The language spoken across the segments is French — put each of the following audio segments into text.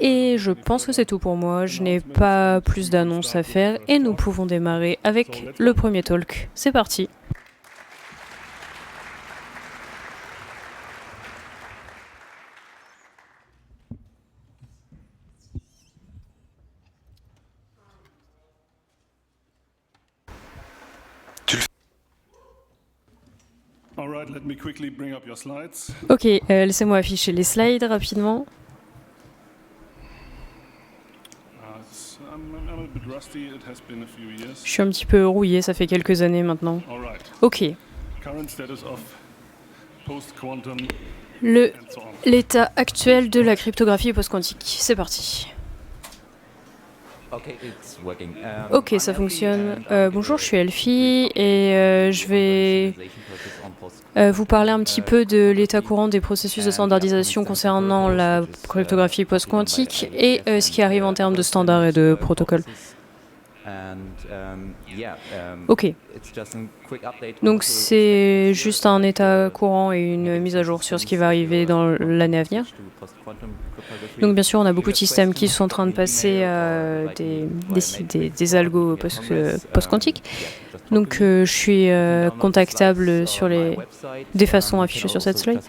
Et je pense que c'est tout pour moi. Je n'ai pas plus d'annonces à faire et nous pouvons démarrer avec le premier talk. C'est parti. Ok, laissez-moi afficher les slides rapidement. Je suis un petit peu rouillé, ça fait quelques années maintenant. Ok. L'état actuel de la cryptographie post-quantique. C'est parti. Ok, ça fonctionne. Bonjour, je suis Elfie et je vais vous parler un petit peu de l'état courant des processus de standardisation concernant la cryptographie post-quantique et ce qui arrive en termes de standards et de protocoles. Ok. Donc c'est juste un état courant et une mise à jour sur ce qui va arriver dans l'année à venir. Donc bien sûr, on a beaucoup de systèmes qui sont en train de passer des algos post-quantiques. Donc je suis contactable sur des façons affichées sur cette slide.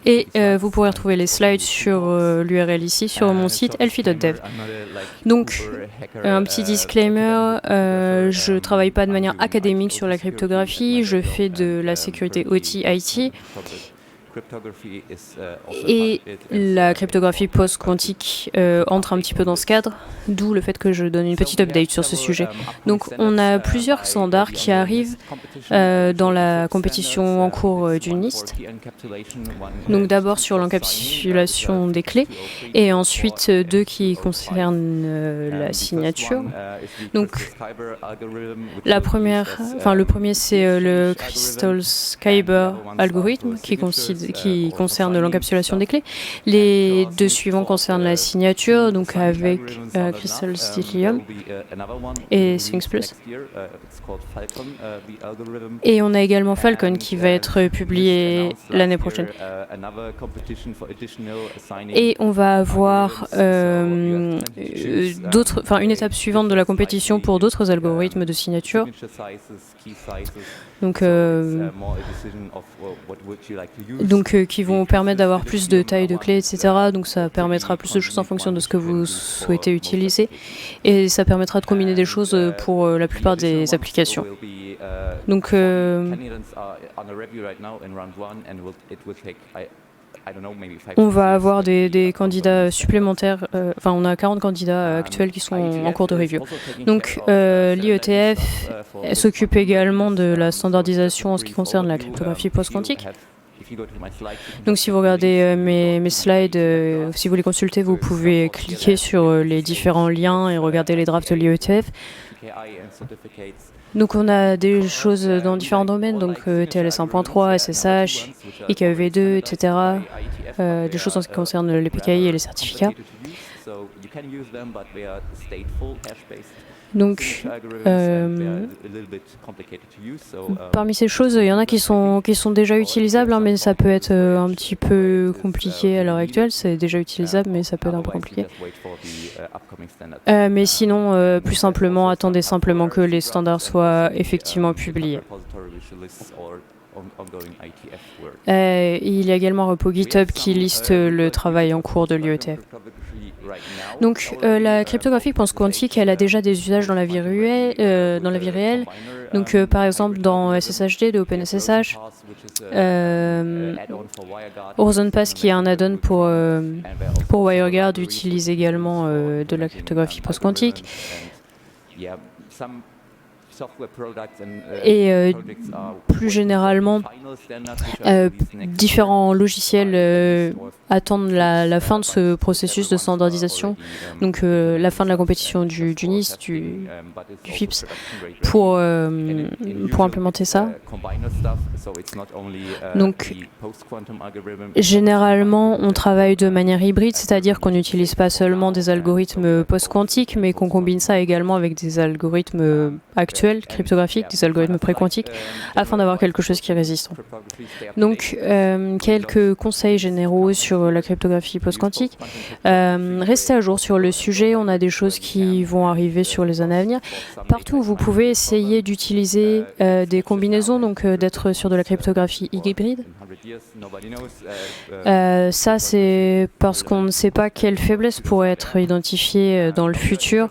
Et vous pourrez retrouver les slides sur l'URL ici, sur mon site elfie.dev. Donc un petit disclaimer, je ne travaille pas de manière académique sur la cryptographie, je fais de la sécurité OT-IT. Et la cryptographie post-quantique entre un petit peu dans ce cadre, d'où le fait que je donne une petite update sur ce sujet. Donc on a plusieurs standards qui arrivent dans la compétition en cours du NIST. Donc d'abord sur l'encapsulation des clés et ensuite deux qui concernent la signature. Donc le premier c'est le Crystal Kyber algorithme qui concerne l'encapsulation des clés. Les deux suivants concernent la signature, donc avec Crystal Stellium et Sphinx Plus. Et on a également Falcon qui va être publié l'année prochaine. Et on va avoir une étape suivante de la compétition pour d'autres algorithmes de signature. Donc qui vont permettre d'avoir plus de taille de clés, etc. Donc ça permettra plus de choses en fonction de ce que vous souhaitez utiliser. Et ça permettra de combiner des choses pour la plupart des applications. Donc on va avoir des candidats supplémentaires, on a 40 candidats actuels qui sont en cours de review. Donc l'IETF s'occupe également de la standardisation en ce qui concerne la cryptographie post-quantique. Donc si vous regardez mes slides, si vous les consultez, vous pouvez cliquer sur les différents liens et regarder les drafts de l'IETF. Donc on a des choses dans différents domaines, donc TLS 1.3, SSH, IKEV2, etc. Des choses en ce qui concerne les PKI et les certificats. Donc, parmi ces choses, il y en a qui sont déjà utilisables, mais ça peut être un petit peu compliqué à l'heure actuelle. C'est déjà utilisable, mais ça peut être un peu compliqué. Mais sinon, plus simplement, attendez simplement que les standards soient effectivement publiés. Il y a également un repo GitHub qui liste le travail en cours de l'IETF. Donc la cryptographie post-quantique, elle a déjà des usages dans la vie réelle. Donc par exemple dans SSHD de OpenSSH, Horizon Pass qui est un add-on pour WireGuard utilise également de la cryptographie post-quantique. Et plus généralement, différents logiciels attendent la fin de ce processus de standardisation, donc la fin de la compétition du NIST, du FIPS, pour implémenter ça. Donc, généralement, on travaille de manière hybride, c'est-à-dire qu'on n'utilise pas seulement des algorithmes post-quantiques, mais qu'on combine ça également avec des algorithmes actuels virtuels, cryptographiques, des algorithmes préquantiques, afin d'avoir quelque chose qui est résistant. Donc, quelques conseils généraux sur la cryptographie post-quantique. Restez à jour sur le sujet, on a des choses qui vont arriver sur les années à venir. Partout où vous pouvez essayer d'utiliser des combinaisons, donc d'être sur de la cryptographie hybride. Ça, c'est parce qu'on ne sait pas quelle faiblesse pourrait être identifiée dans le futur.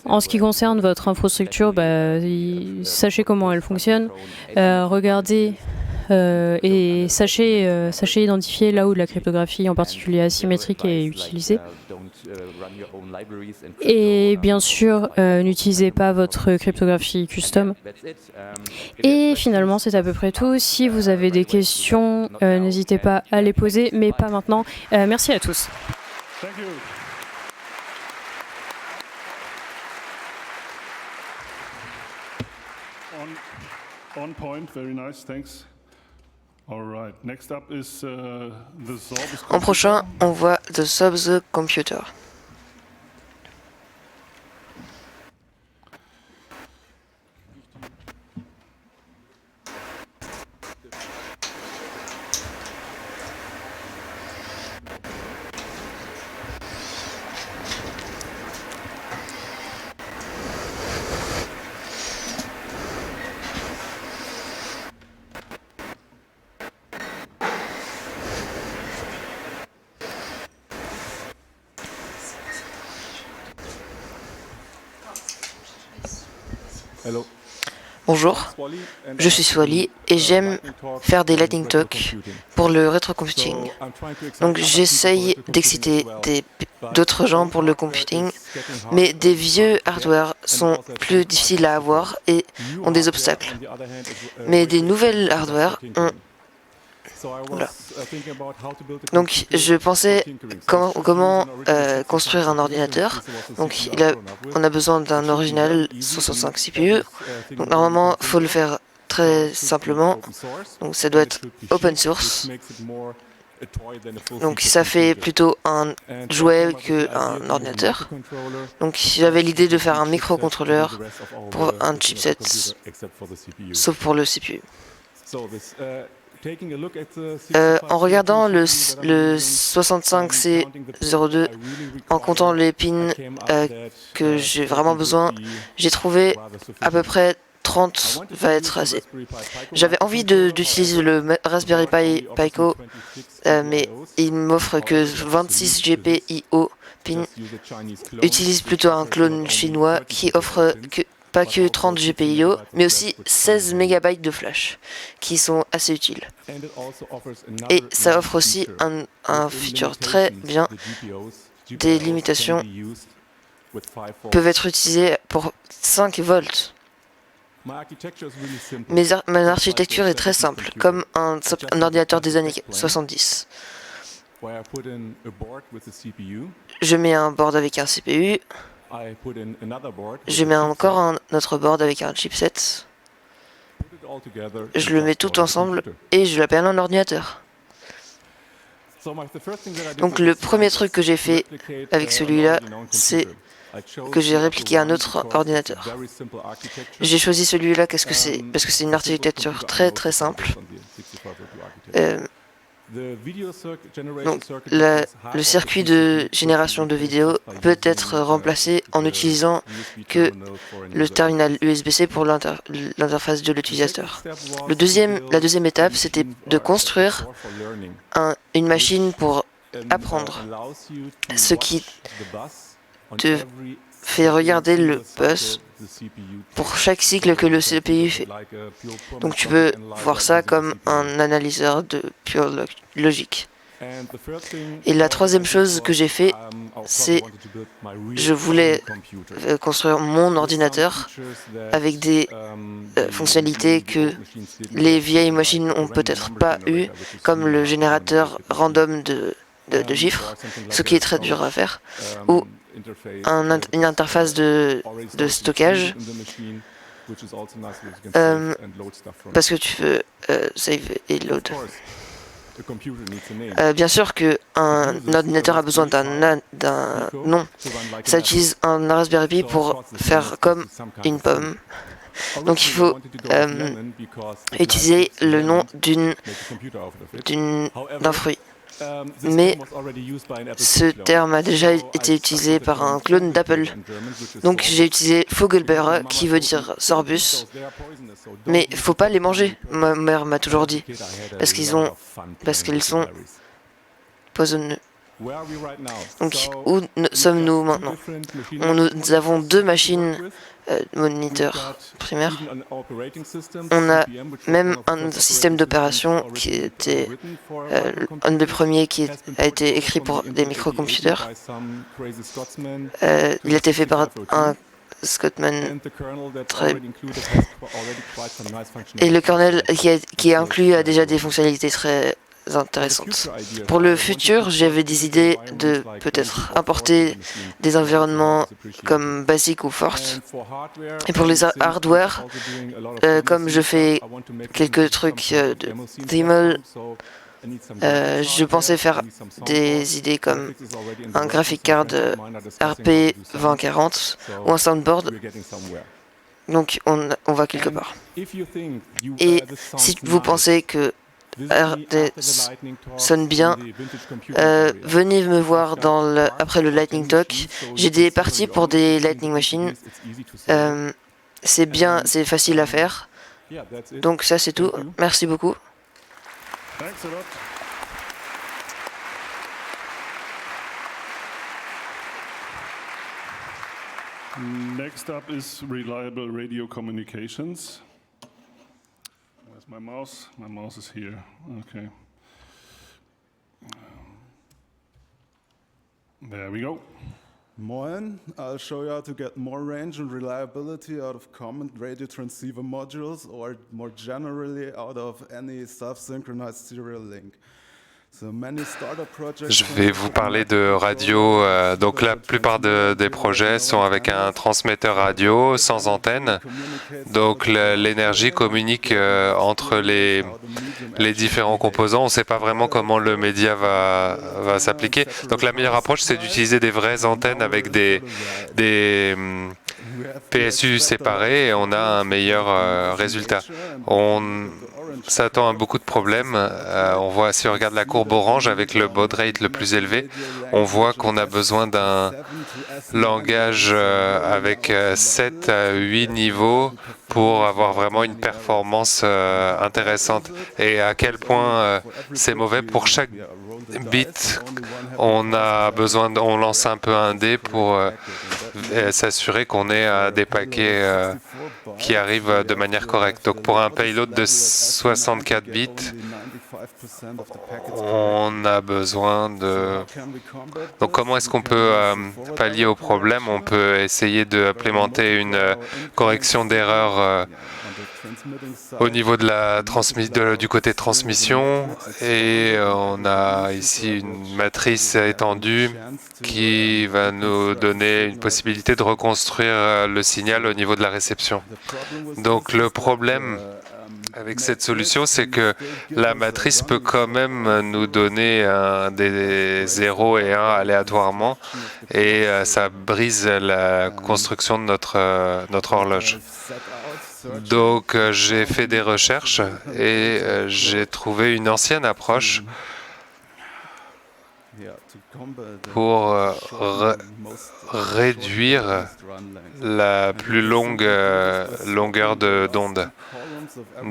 En ce qui concerne votre infrastructure, sachez comment elle fonctionne, regardez et sachez identifier là où de la cryptographie, en particulier asymétrique, est utilisée. Et bien sûr, n'utilisez pas votre cryptographie custom. Et finalement, c'est à peu près tout. Si vous avez des questions, n'hésitez pas à les poser, mais pas maintenant. Merci à tous. On point, very nice, thanks. All right. Next up is the Sorbus. En prochain, on voit The Sorbus Computer. Hello. Bonjour, je suis Swally et j'aime faire des lightning talks pour le rétrocomputing. Donc j'essaye d'exciter d'autres gens pour le computing, mais des vieux hardware sont plus difficiles à avoir et ont des obstacles. Mais des nouvelles hardware ont... Voilà. Donc je pensais comment construire un ordinateur. Donc on a besoin d'un original 65 CPU. Donc normalement il faut le faire très simplement. Donc ça doit être open source. Donc ça fait plutôt un jouet qu'un ordinateur. Donc j'avais l'idée de faire un microcontrôleur pour un chipset, sauf pour le CPU. En regardant le 65C02, en comptant les pins que j'ai vraiment besoin, j'ai trouvé à peu près 30 va être assez. J'avais envie d'utiliser le Raspberry Pi Pico, mais il m'offre que 26 GPIO pins. Utilise plutôt un clone chinois qui offre pas que 30 GPIO, mais aussi 16 MB de flash, qui sont assez utiles. Et ça offre aussi un feature très bien. Des limitations peuvent être utilisées pour 5 volts. Mon architecture est très simple, comme un ordinateur des années 70. Je mets un board avec un CPU. Je mets encore un autre board avec un chipset. Je le mets tout ensemble et je l'appelle un ordinateur. Donc le premier truc que j'ai fait avec celui-là, c'est que j'ai répliqué un autre ordinateur. J'ai choisi celui-là parce que c'est une architecture très très simple. Donc, le circuit de génération de vidéo peut être remplacé en utilisant que le terminal USB-C pour l'interface de l'utilisateur. La deuxième étape, c'était de construire une machine pour apprendre, ce qui te fait regarder le bus pour chaque cycle que le CPU fait. Donc tu peux voir ça comme un analyseur de pure logique. Et la troisième chose que j'ai fait, c'est je voulais construire mon ordinateur avec des fonctionnalités que les vieilles machines n'ont peut-être pas eu, comme le générateur random de chiffres, ce qui est très dur à faire, ou une interface de stockage, parce que tu veux save et load. Bien sûr qu'un ordinateur a besoin d'un nom. Ça utilise un Raspberry Pi pour faire comme une pomme. Donc il faut utiliser le nom d'un fruit. Mais ce terme a déjà été utilisé par un clone d'Apple. Donc j'ai utilisé Vogelbeere, qui veut dire sorbus. Mais il ne faut pas les manger, ma mère m'a toujours dit, parce qu'ils sont poisonneux. Donc où sommes-nous maintenant? Nous avons 2 machines moniteurs primaires. On a même un système d'opération qui était un des premiers qui a été écrit pour des microcomputers. Il a été fait par un Scotsman et le kernel qui est inclus a déjà des fonctionnalités très intéressantes. Pour le futur, j'avais des idées de peut-être importer des environnements comme Basic ou Force. Et pour les hardware, comme je fais quelques trucs de Dremel, je pensais faire des idées comme un graphic card RP 2040 ou un soundboard. Donc on va quelque part. Et si vous pensez que RD sonne bien, venez me voir après le Lightning Talk. J'ai des parties pour des Lightning Machines. C'est bien, c'est facile à faire. Donc ça c'est tout. Merci beaucoup. Thanks a lot. Next up is reliable radio communications. Where's my mouse? My mouse is here. Okay. There we go. Moin, I'll show you how to get more range and reliability out of common radio transceiver modules, or more generally out of any self-synchronized serial link. Je vais vous parler de radio. Donc la plupart des projets sont avec un transmetteur radio sans antenne. Donc l'énergie communique entre les différents composants. On ne sait pas vraiment comment le média va s'appliquer. Donc la meilleure approche, c'est d'utiliser des vraies antennes avec des PSU séparés et on a un meilleur résultat. On s'attend à beaucoup de problèmes. On voit, si on regarde la courbe orange avec le baud rate le plus élevé, on voit qu'on a besoin d'un langage avec 7 à 8 niveaux pour avoir vraiment une performance intéressante. Et à quel point c'est mauvais pour chaque bit, on lance un peu un dé pour s'assurer qu'on ait des paquets qui arrivent de manière correcte. Donc pour un payload de 64 bits, on a besoin de... Donc comment est-ce qu'on peut pallier au problème? On peut essayer d'implémenter une correction d'erreur au niveau de du côté transmission, et on a ici une matrice étendue qui va nous donner une possibilité de reconstruire le signal au niveau de la réception. Donc le problème avec cette solution, c'est que la matrice peut quand même nous donner des 0 et 1 aléatoirement, et ça brise la construction de notre horloge. Donc j'ai fait des recherches et j'ai trouvé une ancienne approche pour réduire la plus longue longueur d'onde.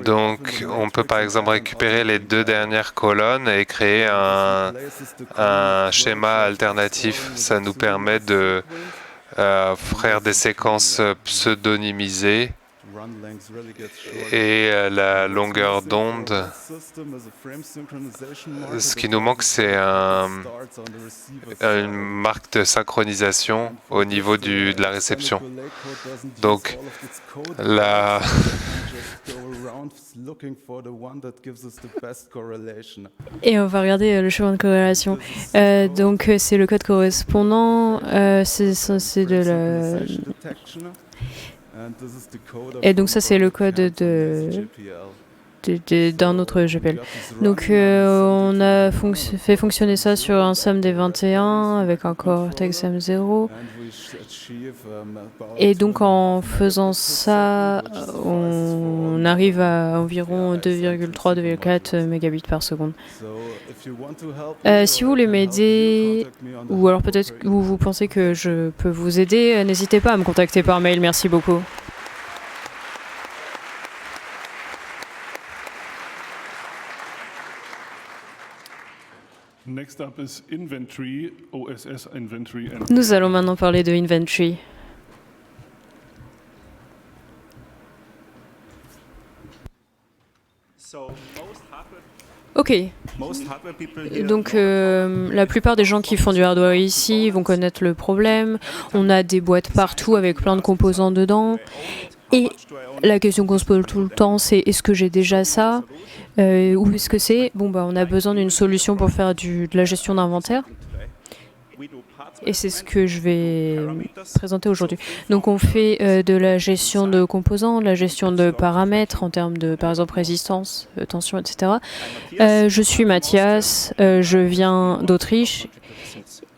Donc on peut par exemple récupérer les 2 dernières colonnes et créer un schéma alternatif. Ça nous permet de faire des séquences pseudonymisées. Et la longueur d'onde, ce qui nous manque, c'est une marque de synchronisation au niveau de la réception. Donc, Et on va regarder le chemin de corrélation. Donc, c'est le code correspondant. C'est de la... Et donc ça, c'est le code de d'un autre GPL. Donc on a fait fonctionner ça sur un SAMD21 avec un Cortex M0. Et donc en faisant ça, on arrive à environ 2,3-2,4 mégabits par seconde. Si vous voulez m'aider, ou alors peut-être que vous pensez que je peux vous aider, n'hésitez pas à me contacter par mail. Merci beaucoup. Nous allons maintenant parler de Inventory. Ok. Donc la plupart des gens qui font du hardware ici vont connaître le problème. On a des boîtes partout avec plein de composants dedans. Et la question qu'on se pose tout le temps, c'est est-ce que j'ai déjà ça ou est-ce que c'est bon, on a besoin d'une solution pour faire de la gestion d'inventaire. Et c'est ce que je vais présenter aujourd'hui. Donc on fait de la gestion de composants, de la gestion de paramètres en termes de, par exemple, résistance, tension, etc. Je suis Mathias, je viens d'Autriche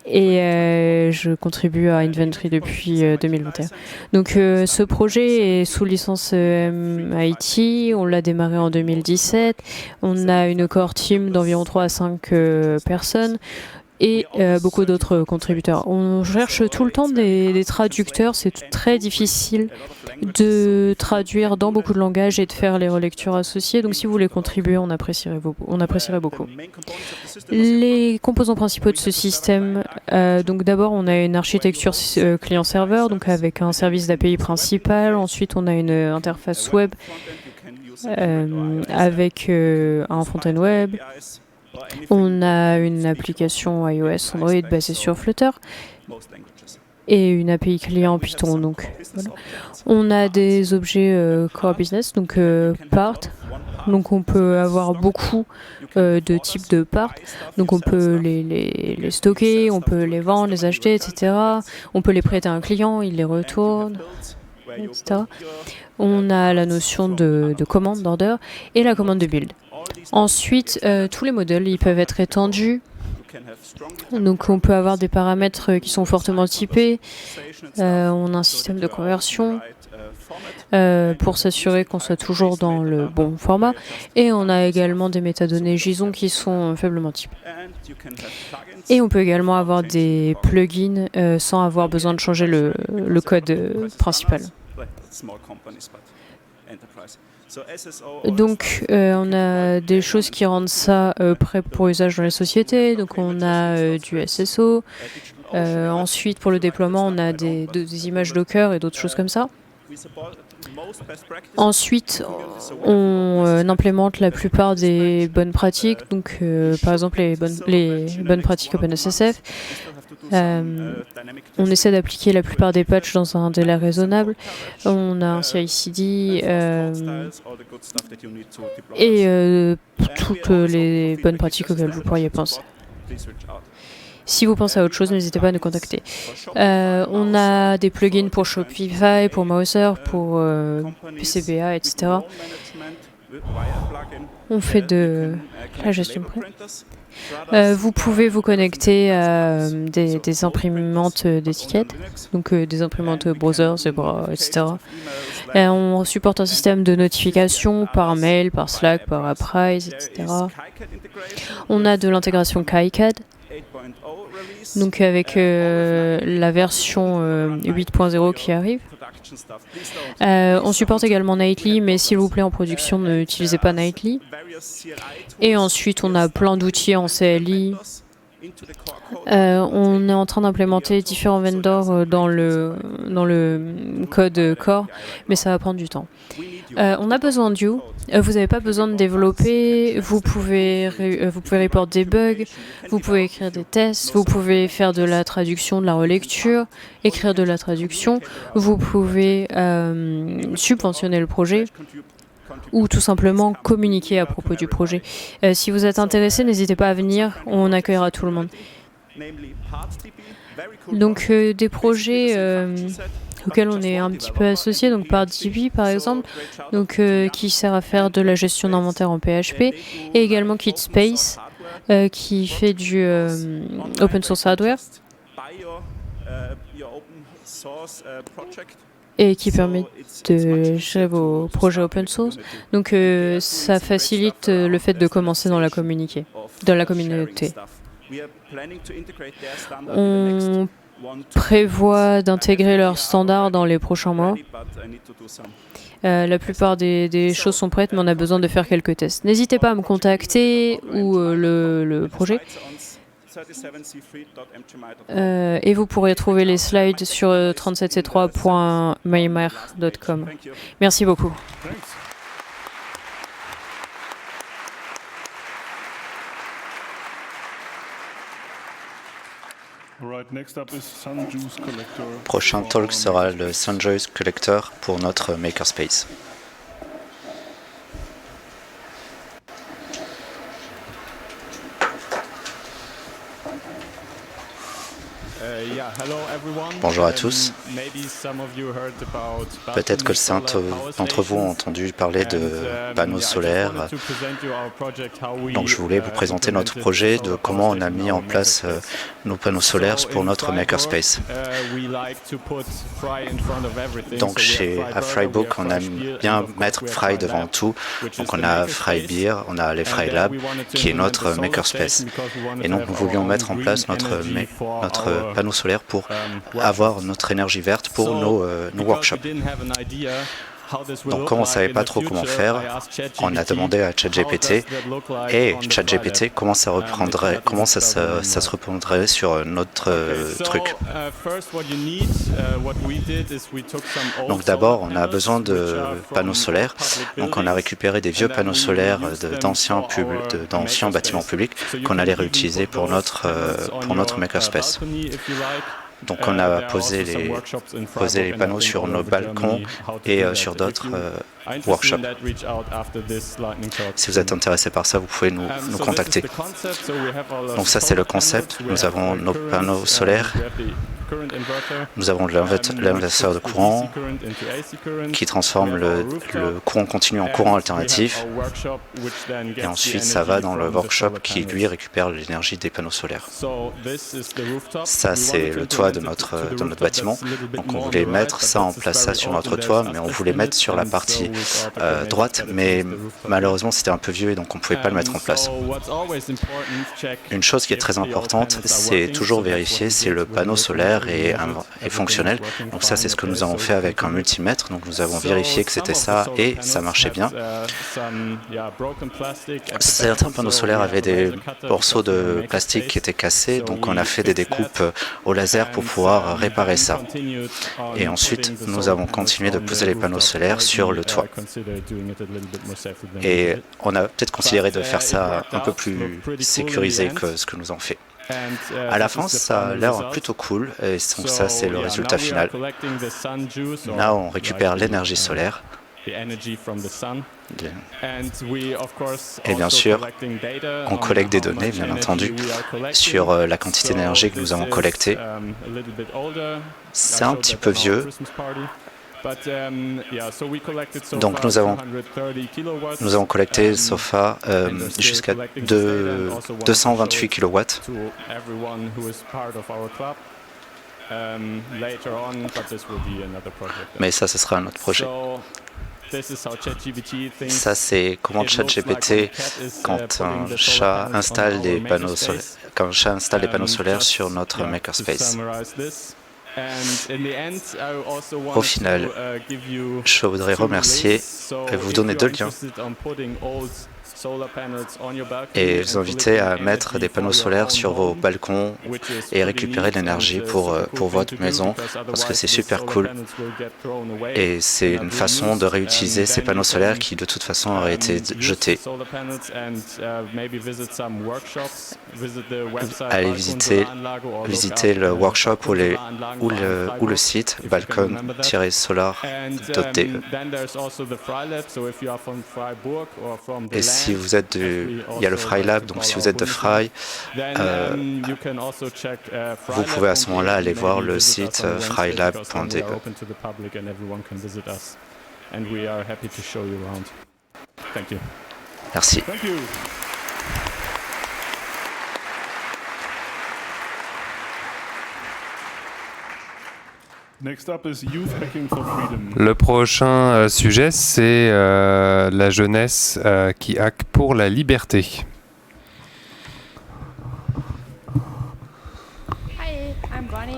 et je contribue à Inventory depuis 2021. Donc ce projet est sous licence MIT, on l'a démarré en 2017. On a une core team d'environ 3 à 5 personnes. Et beaucoup d'autres contributeurs. On cherche tout le temps des traducteurs, c'est très difficile de traduire dans beaucoup de langages et de faire les relectures associées, donc si vous voulez contribuer, on apprécierait beaucoup. Les composants principaux de ce système, donc d'abord on a une architecture client-serveur, donc avec un service d'API principal, ensuite on a une interface web avec un front-end web. On a une application iOS Android basée sur Flutter et une API client Python. Donc, voilà. On a des objets core business, donc part. Donc on peut avoir beaucoup de types de parts. Donc on peut les stocker, on peut les vendre, les acheter, etc. On peut les prêter à un client, il les retourne, etc. On a la notion de commande, d'order, et la commande de build. Ensuite, tous les modèles, ils peuvent être étendus. Donc on peut avoir des paramètres qui sont fortement typés. On a un système de conversion pour s'assurer qu'on soit toujours dans le bon format. Et on a également des métadonnées JSON qui sont faiblement typées. Et on peut également avoir des plugins sans avoir besoin de changer le code principal. Donc on a des choses qui rendent ça prêt pour usage dans les sociétés. Donc on a du SSO. Ensuite pour le déploiement on a des images Docker et d'autres choses comme ça. Ensuite on implémente la plupart des bonnes pratiques. Donc par exemple les bonnes pratiques OpenSSF. On essaie d'appliquer la plupart des patchs dans un délai raisonnable. On a un CI/CD et toutes les bonnes pratiques auxquelles vous pourriez penser. Si vous pensez à autre chose, n'hésitez pas à nous contacter. On a des plugins pour Shopify, pour Mouser, pour PCBA, etc. On fait de la gestion de prêt. Vous pouvez vous connecter à des imprimantes d'étiquettes, donc des imprimantes browser, Zebra, etc. On supporte un système de notification par mail, par Slack, par Apprise, etc. On a de l'intégration KiCad, donc avec la version 8.0 qui arrive. On supporte également Nightly, mais s'il vous plaît en production n'utilisez pas Nightly. Et ensuite on a plein d'outils en CLI. On est en train d'implémenter différents vendors dans le code core, mais ça va prendre du temps. On a besoin de You. Vous n'avez pas besoin de développer. Vous pouvez report des bugs. Vous pouvez écrire des tests. Vous pouvez faire de la traduction, de la relecture, écrire de la traduction. Vous pouvez subventionner le projet ou tout simplement communiquer à propos du projet. Si vous êtes intéressé, n'hésitez pas à venir. On accueillera tout le monde. Donc des projets auxquels on est un petit peu associé, donc PartDB par exemple, donc, qui sert à faire de la gestion d'inventaire en PHP, et également KitSpace, qui fait du open source hardware et qui permet de gérer vos projets open source. Donc ça facilite le fait de commencer dans la communauté. On prévoit d'intégrer leurs standards dans les prochains mois. La plupart des choses sont prêtes, mais on a besoin de faire quelques tests. N'hésitez pas à me contacter ou le projet. Et vous pourrez trouver les slides sur 37c3.maimer.com. Merci beaucoup. Prochain talk sera le Sunjuice Collector pour notre Makerspace. Bonjour à tous. Peut-être que certains d'entre vous ont entendu parler de panneaux solaires. Donc je voulais vous présenter notre projet de comment on a mis en place nos panneaux solaires pour notre Makerspace. Donc à Freiburg, on aime bien mettre Frei devant tout. Donc on a Freibier, on a les Frei Lab, qui est notre Makerspace. Et donc nous voulions mettre en place notre panneau solaire pour avoir notre énergie verte pour nos workshops. Donc, comme on ne savait pas trop comment faire, on a demandé à ChatGPT, et ChatGPT, comment ça se reprendrait sur notre truc. Donc d'abord, on a besoin de panneaux solaires. Donc on a récupéré des vieux panneaux solaires d'anciens bâtiments publics qu'on allait réutiliser pour notre Makerspace. Donc on a posé les panneaux sur nos balcons et sur d'autres workshops. Si vous êtes intéressé par ça, vous pouvez nous contacter. Donc ça c'est le concept. Nous avons nos panneaux solaires. Nous avons l'inverseur de courant qui transforme le courant continu en courant alternatif. Et ensuite, ça va dans le workshop qui, lui, récupère l'énergie des panneaux solaires. Ça, c'est le toit de notre bâtiment. Donc, on voulait mettre ça en place, ça sur notre toit, mais on voulait mettre sur la partie droite. Mais malheureusement, c'était un peu vieux et donc on ne pouvait pas le mettre en place. Une chose qui est très importante, c'est toujours vérifier si le panneau solaire est fonctionnel. Donc ça, c'est ce que nous avons fait avec un multimètre. Donc nous avons vérifié que c'était ça et ça marchait bien. Certains panneaux solaires avaient des morceaux de plastique qui étaient cassés, donc on a fait des découpes au laser pour pouvoir réparer ça. Et ensuite, nous avons continué de poser les panneaux solaires sur le toit. Et on a peut-être considéré de faire ça un peu plus sécurisé que ce que nous avons fait. À la fin, ça a l'air plutôt cool, et donc ça, c'est le résultat final. Là, on récupère l'énergie solaire. Et bien sûr, on collecte des données, bien entendu, sur la quantité d'énergie que nous avons collectée. C'est un petit peu vieux. Donc nous avons collecté SOFA jusqu'à 228 kW. Mais ça, ce sera un autre projet. Ça, c'est comment ChatGPT, quand un chat installe des panneaux solaires sur notre Makerspace. Au final, je voudrais remercier et vous donner 2 liens et vous inviter à mettre des panneaux solaires sur vos balcons et récupérer de l'énergie pour votre maison, parce que c'est super cool et c'est une façon de réutiliser ces panneaux solaires qui de toute façon auraient été jetés. Allez visiter le workshop ou le site balcon-solar.de. Et si vous êtes il y a le Fry Lab, donc si vous êtes de Fry, vous pouvez à ce moment-là aller voir le site frylab.de. Merci. Le prochain sujet, c'est la jeunesse qui hack pour la liberté.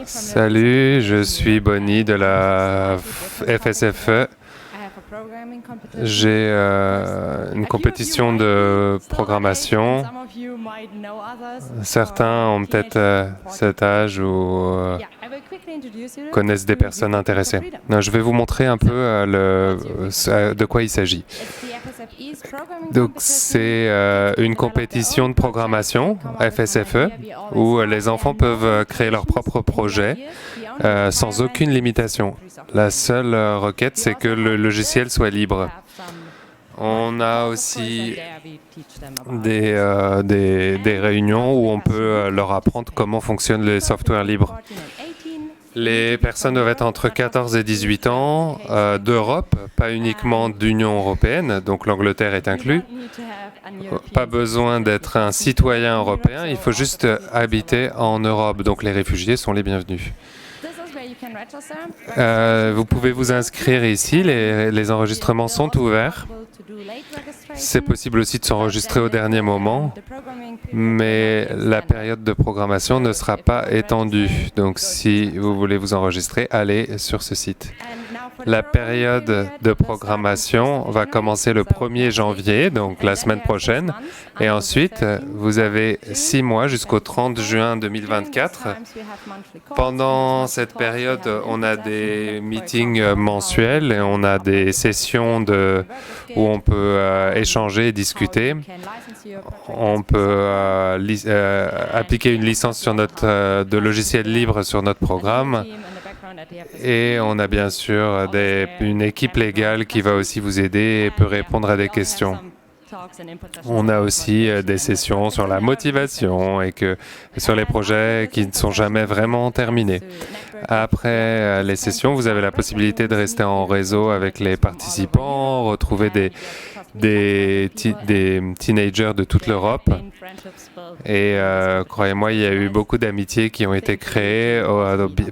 Salut, je suis Bonnie de la FSFE. J'ai une compétition de programmation. Certains ont peut-être cet âge ou connaissent des personnes intéressées. Je vais vous montrer un peu de quoi il s'agit. Donc, c'est une compétition de programmation, FSFE, où les enfants peuvent créer leur propre projet sans aucune limitation. La seule requête, c'est que le logiciel soit libre. On a aussi des réunions où on peut leur apprendre comment fonctionne le software libre. Les personnes doivent être entre 14 et 18 ans, d'Europe, pas uniquement d'Union européenne, donc l'Angleterre est inclus. Pas besoin d'être un citoyen européen, il faut juste habiter en Europe, donc les réfugiés sont les bienvenus. Vous pouvez vous inscrire ici, les enregistrements sont ouverts. C'est possible aussi de s'enregistrer au dernier moment, mais la période de programmation ne sera pas étendue. Donc si vous voulez vous enregistrer, allez sur ce site. La période de programmation va commencer le 1er janvier, donc la semaine prochaine. Et ensuite, vous avez 6 mois jusqu'au 30 juin 2024. Pendant cette période, on a des meetings mensuels et on a des sessions où on peut échanger et discuter. On peut appliquer une licence sur de logiciel libre sur notre programme. Et on a bien sûr une équipe légale qui va aussi vous aider et peut répondre à des questions. On a aussi des sessions sur la motivation et sur les projets qui ne sont jamais vraiment terminés. Après les sessions, vous avez la possibilité de rester en réseau avec les participants, retrouver des teenagers de toute l'Europe. Et croyez-moi, il y a eu beaucoup d'amitiés qui ont été créées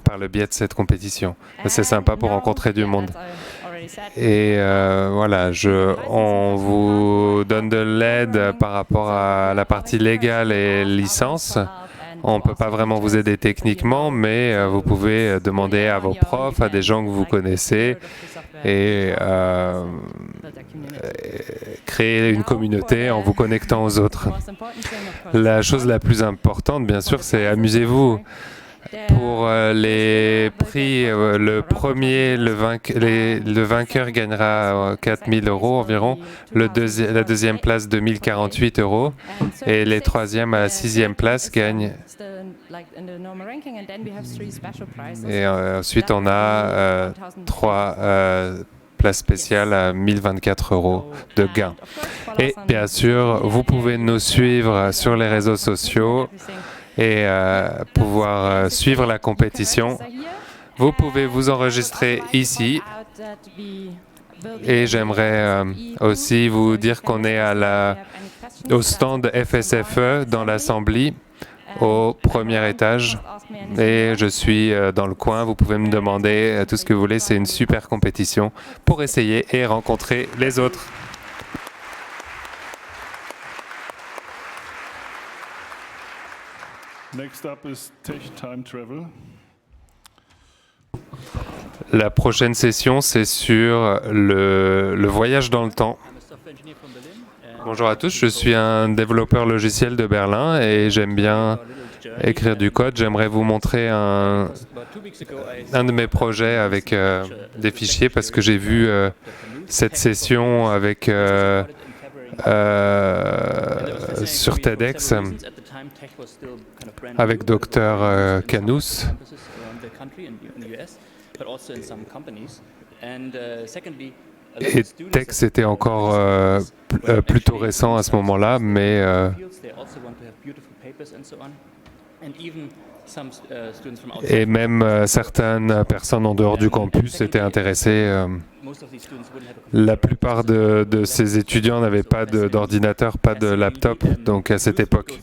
par le biais de cette compétition. C'est sympa pour rencontrer du monde. Et voilà, on vous donne de l'aide par rapport à la partie légale et licence. On ne peut pas vraiment vous aider techniquement, mais vous pouvez demander à vos profs, à des gens que vous connaissez, et créer une communauté en vous connectant aux autres. La chose la plus importante, bien sûr, c'est amusez-vous. Pour les prix, le vainqueur gagnera 4 000 € environ, la deuxième place 2 048 € et les troisièmes à la 6e place gagnent. Et ensuite on a 3 places spéciales à 1 024 € de gain. Et bien sûr, vous pouvez nous suivre sur les réseaux sociaux et pouvoir suivre la compétition. Vous pouvez vous enregistrer ici. Et j'aimerais aussi vous dire qu'on est au stand FSFE dans l'Assemblée, au premier étage. Et je suis dans le coin. Vous pouvez me demander tout ce que vous voulez. C'est une super compétition pour essayer et rencontrer les autres. Next up is Tech Time Travel. La prochaine session, c'est sur le voyage dans le temps. Bonjour à tous, je suis un développeur logiciel de Berlin et j'aime bien écrire du code. J'aimerais vous montrer un de mes projets avec des fichiers parce que j'ai vu cette session sur TEDx avec Dr Canous. Et TeX était encore plutôt récent à ce moment-là, mais et même certaines personnes en dehors du campus étaient intéressées. La plupart de ces étudiants n'avaient pas d'ordinateur, pas de laptop, donc à cette époque.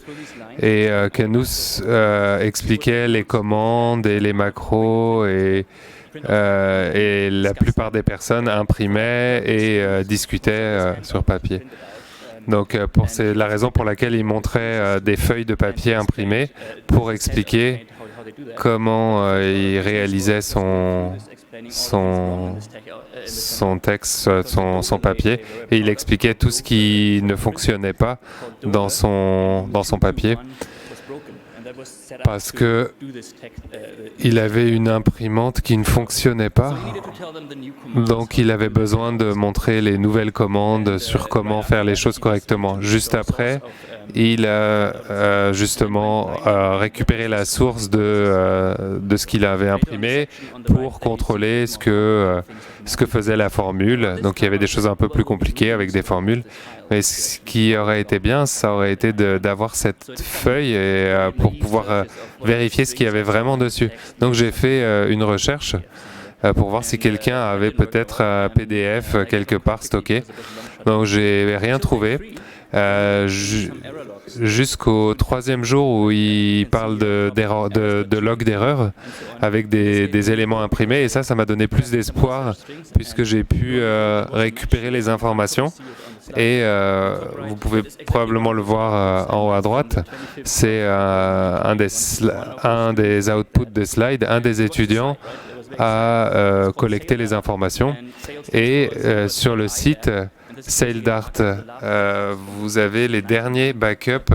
Et Knus expliquait les commandes et les macros et la plupart des personnes imprimaient et discutaient sur papier. Donc c'est la raison pour laquelle il montrait des feuilles de papier imprimées pour expliquer comment il réalisait son texte, son papier, et il expliquait tout ce qui ne fonctionnait pas dans son papier, parce que il avait une imprimante qui ne fonctionnait pas, donc il avait besoin de montrer les nouvelles commandes sur comment faire les choses correctement. Juste après, il a justement récupéré la source de ce qu'il avait imprimé pour contrôler ce que faisait la formule. Donc il y avait des choses un peu plus compliquées avec des formules. Mais ce qui aurait été bien, ça aurait été d'avoir cette feuille pour pouvoir vérifier ce qu'il y avait vraiment dessus. Donc j'ai fait une recherche pour voir si quelqu'un avait peut-être un PDF quelque part stocké. Donc j'ai rien trouvé. Jusqu'au 3e jour où il parle de log d'erreur avec des éléments imprimés, et ça m'a donné plus d'espoir puisque j'ai pu récupérer les informations, et vous pouvez probablement le voir en haut à droite. C'est un des outputs des slides. Un des étudiants a collecté les informations, et sur le site SailDart, vous avez les derniers backups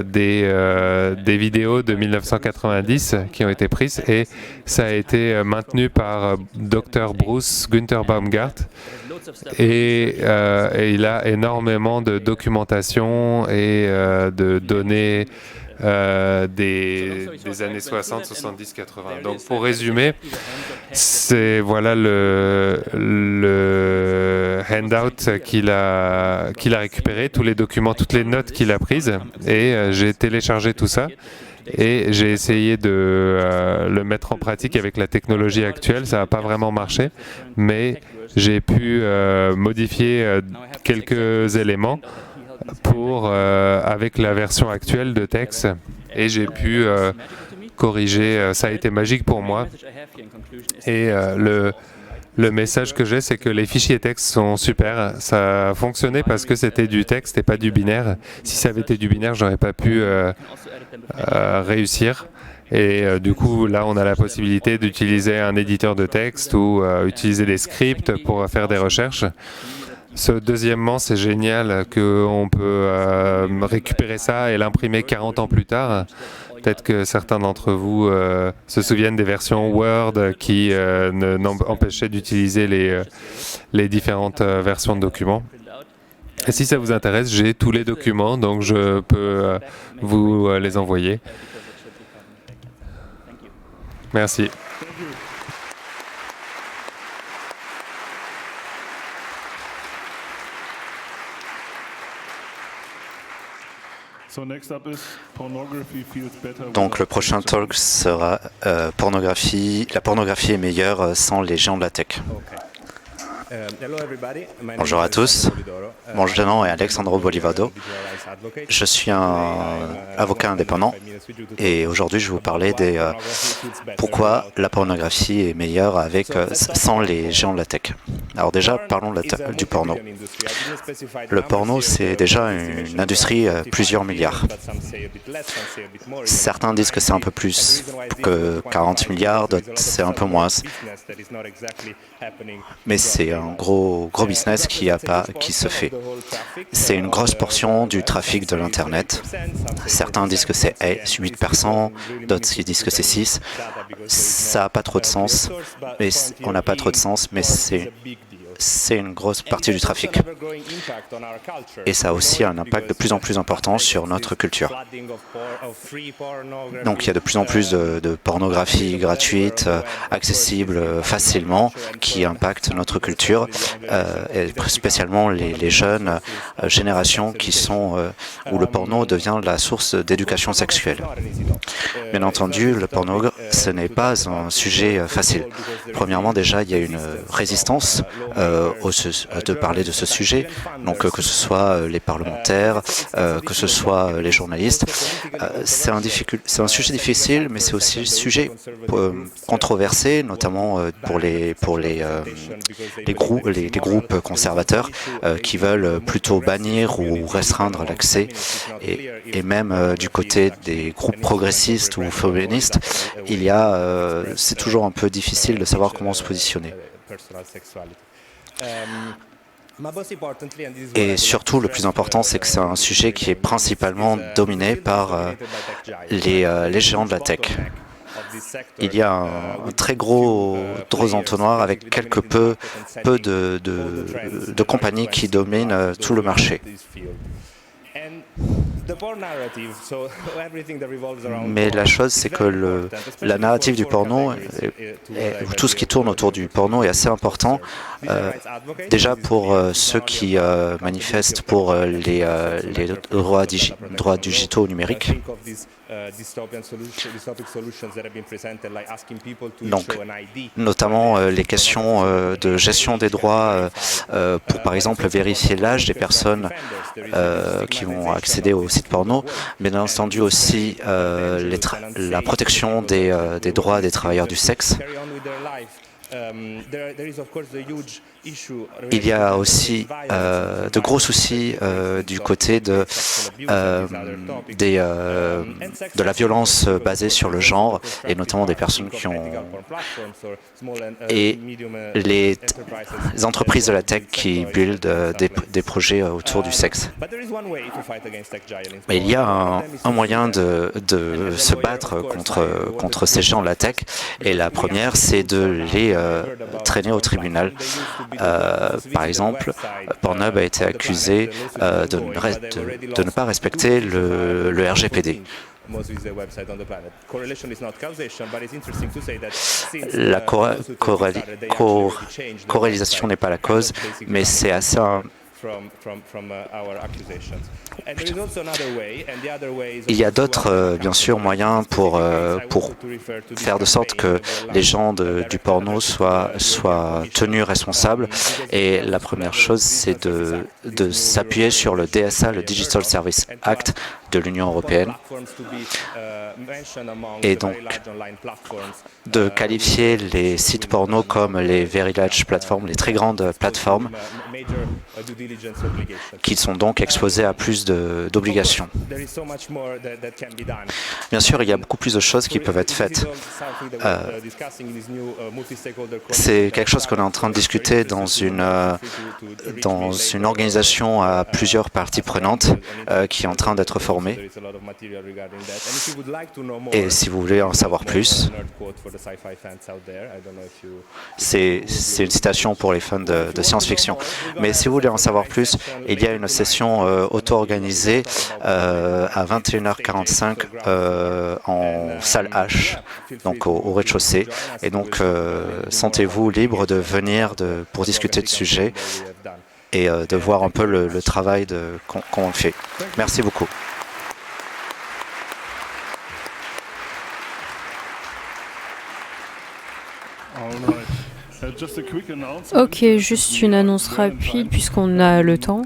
des vidéos de 1990 qui ont été prises, et ça a été maintenu par Dr. Bruce Günther Baumgart, et il a énormément de documentation et de données des années 60, 70, 80. Donc pour résumer, c'est voilà le handout qu'il a récupéré, tous les documents, toutes les notes qu'il a prises, et j'ai téléchargé tout ça. Et j'ai essayé de le mettre en pratique avec la technologie actuelle. Ça n'a pas vraiment marché, mais j'ai pu modifier quelques éléments avec la version actuelle de TeX, et j'ai pu corriger. Ça a été magique pour moi. Et le message que j'ai, c'est que les fichiers texte sont super. Ça a fonctionné parce que c'était du texte et pas du binaire. Si ça avait été du binaire, j'aurais pas pu réussir. Et du coup, là, on a la possibilité d'utiliser un éditeur de texte ou utiliser des scripts pour faire des recherches. Deuxièmement, c'est génial qu'on peut récupérer ça et l'imprimer 40 ans plus tard. Peut-être que certains d'entre vous se souviennent des versions Word qui empêchaient d'utiliser les différentes versions de documents. Et si ça vous intéresse, j'ai tous les documents, donc je peux vous les envoyer. Merci. Donc le prochain talk sera la pornographie est meilleure sans les géants de la tech. Bonjour à tous, mon nom est Alexandro Bolivado. Je suis un avocat indépendant et aujourd'hui je vais vous parler pourquoi la pornographie est meilleure sans les géants de la tech. Alors déjà, parlons du porno. Le porno, c'est déjà une industrie à plusieurs milliards. Certains disent que c'est un peu plus que 40 milliards, d'autres c'est un peu moins. Mais c'est un gros business qui se fait. C'est une grosse portion du trafic de l'Internet. Certains disent que c'est 8%, d'autres disent que c'est 6%. Ça n'a pas trop de sens, mais c'est une grosse partie du trafic. Et ça a aussi un impact de plus en plus important sur notre culture. Donc il y a de plus en plus de pornographie gratuite, accessible facilement, qui impacte notre culture, et spécialement les jeunes générations où le porno devient la source d'éducation sexuelle. Bien entendu, le porno, ce n'est pas un sujet facile. Premièrement, déjà, il y a une résistance de parler de ce sujet, donc que ce soit les parlementaires, que ce soit les journalistes. C'est un sujet difficile, mais c'est aussi un sujet controversé, notamment pour les groupes conservateurs qui veulent plutôt bannir ou restreindre l'accès, et même du côté des groupes progressistes ou féministes, c'est toujours un peu difficile de savoir comment se positionner. Et surtout, le plus important, c'est que c'est un sujet qui est principalement dominé par les géants de la tech. Il y a un très gros entonnoir avec peu de compagnies qui dominent tout le marché. Mais la chose, c'est que la narrative du porno, tout ce qui tourne autour du porno est assez important. Déjà pour ceux qui manifestent pour les droits digitaux numériques. Donc, notamment les questions de gestion des droits pour, par exemple, vérifier l'âge des personnes qui vont accéder au site porno, mais bien entendu aussi la protection des droits des travailleurs du sexe. Il y a aussi de gros soucis du côté de la violence basée sur le genre, et notamment des personnes qui ont... et les entreprises de la tech qui build des projets autour du sexe. Mais il y a un moyen de se battre contre ces géants de la tech, et la première, c'est de les traîner au tribunal. Par exemple, Pornhub a été accusé de ne pas respecter le RGPD. La corrélisation n'est pas la cause, mais c'est assez Il y a d'autres, bien sûr, moyens pour faire de sorte que les gens du porno soient tenus responsables. Et la première chose, c'est de s'appuyer sur le DSA, le Digital Service Act de l'Union européenne, et donc de qualifier les sites porno comme les very large platforms, les très grandes plateformes, qui sont donc exposés à plus d'obligations. Bien sûr, il y a beaucoup plus de choses qui peuvent être faites. C'est quelque chose qu'on est en train de discuter dans une organisation à plusieurs parties prenantes qui est en train d'être formée. Et si vous voulez en savoir plus, c'est une citation pour les fans de science-fiction. Mais si vous voulez en savoir plus, il y a une session auto-organisée à 21h45 en salle H, donc au rez-de-chaussée. Et donc, sentez-vous libre de venir pour discuter de sujet et de voir un peu le travail qu'on fait. Merci beaucoup. Ok, juste une annonce rapide puisqu'on a le temps.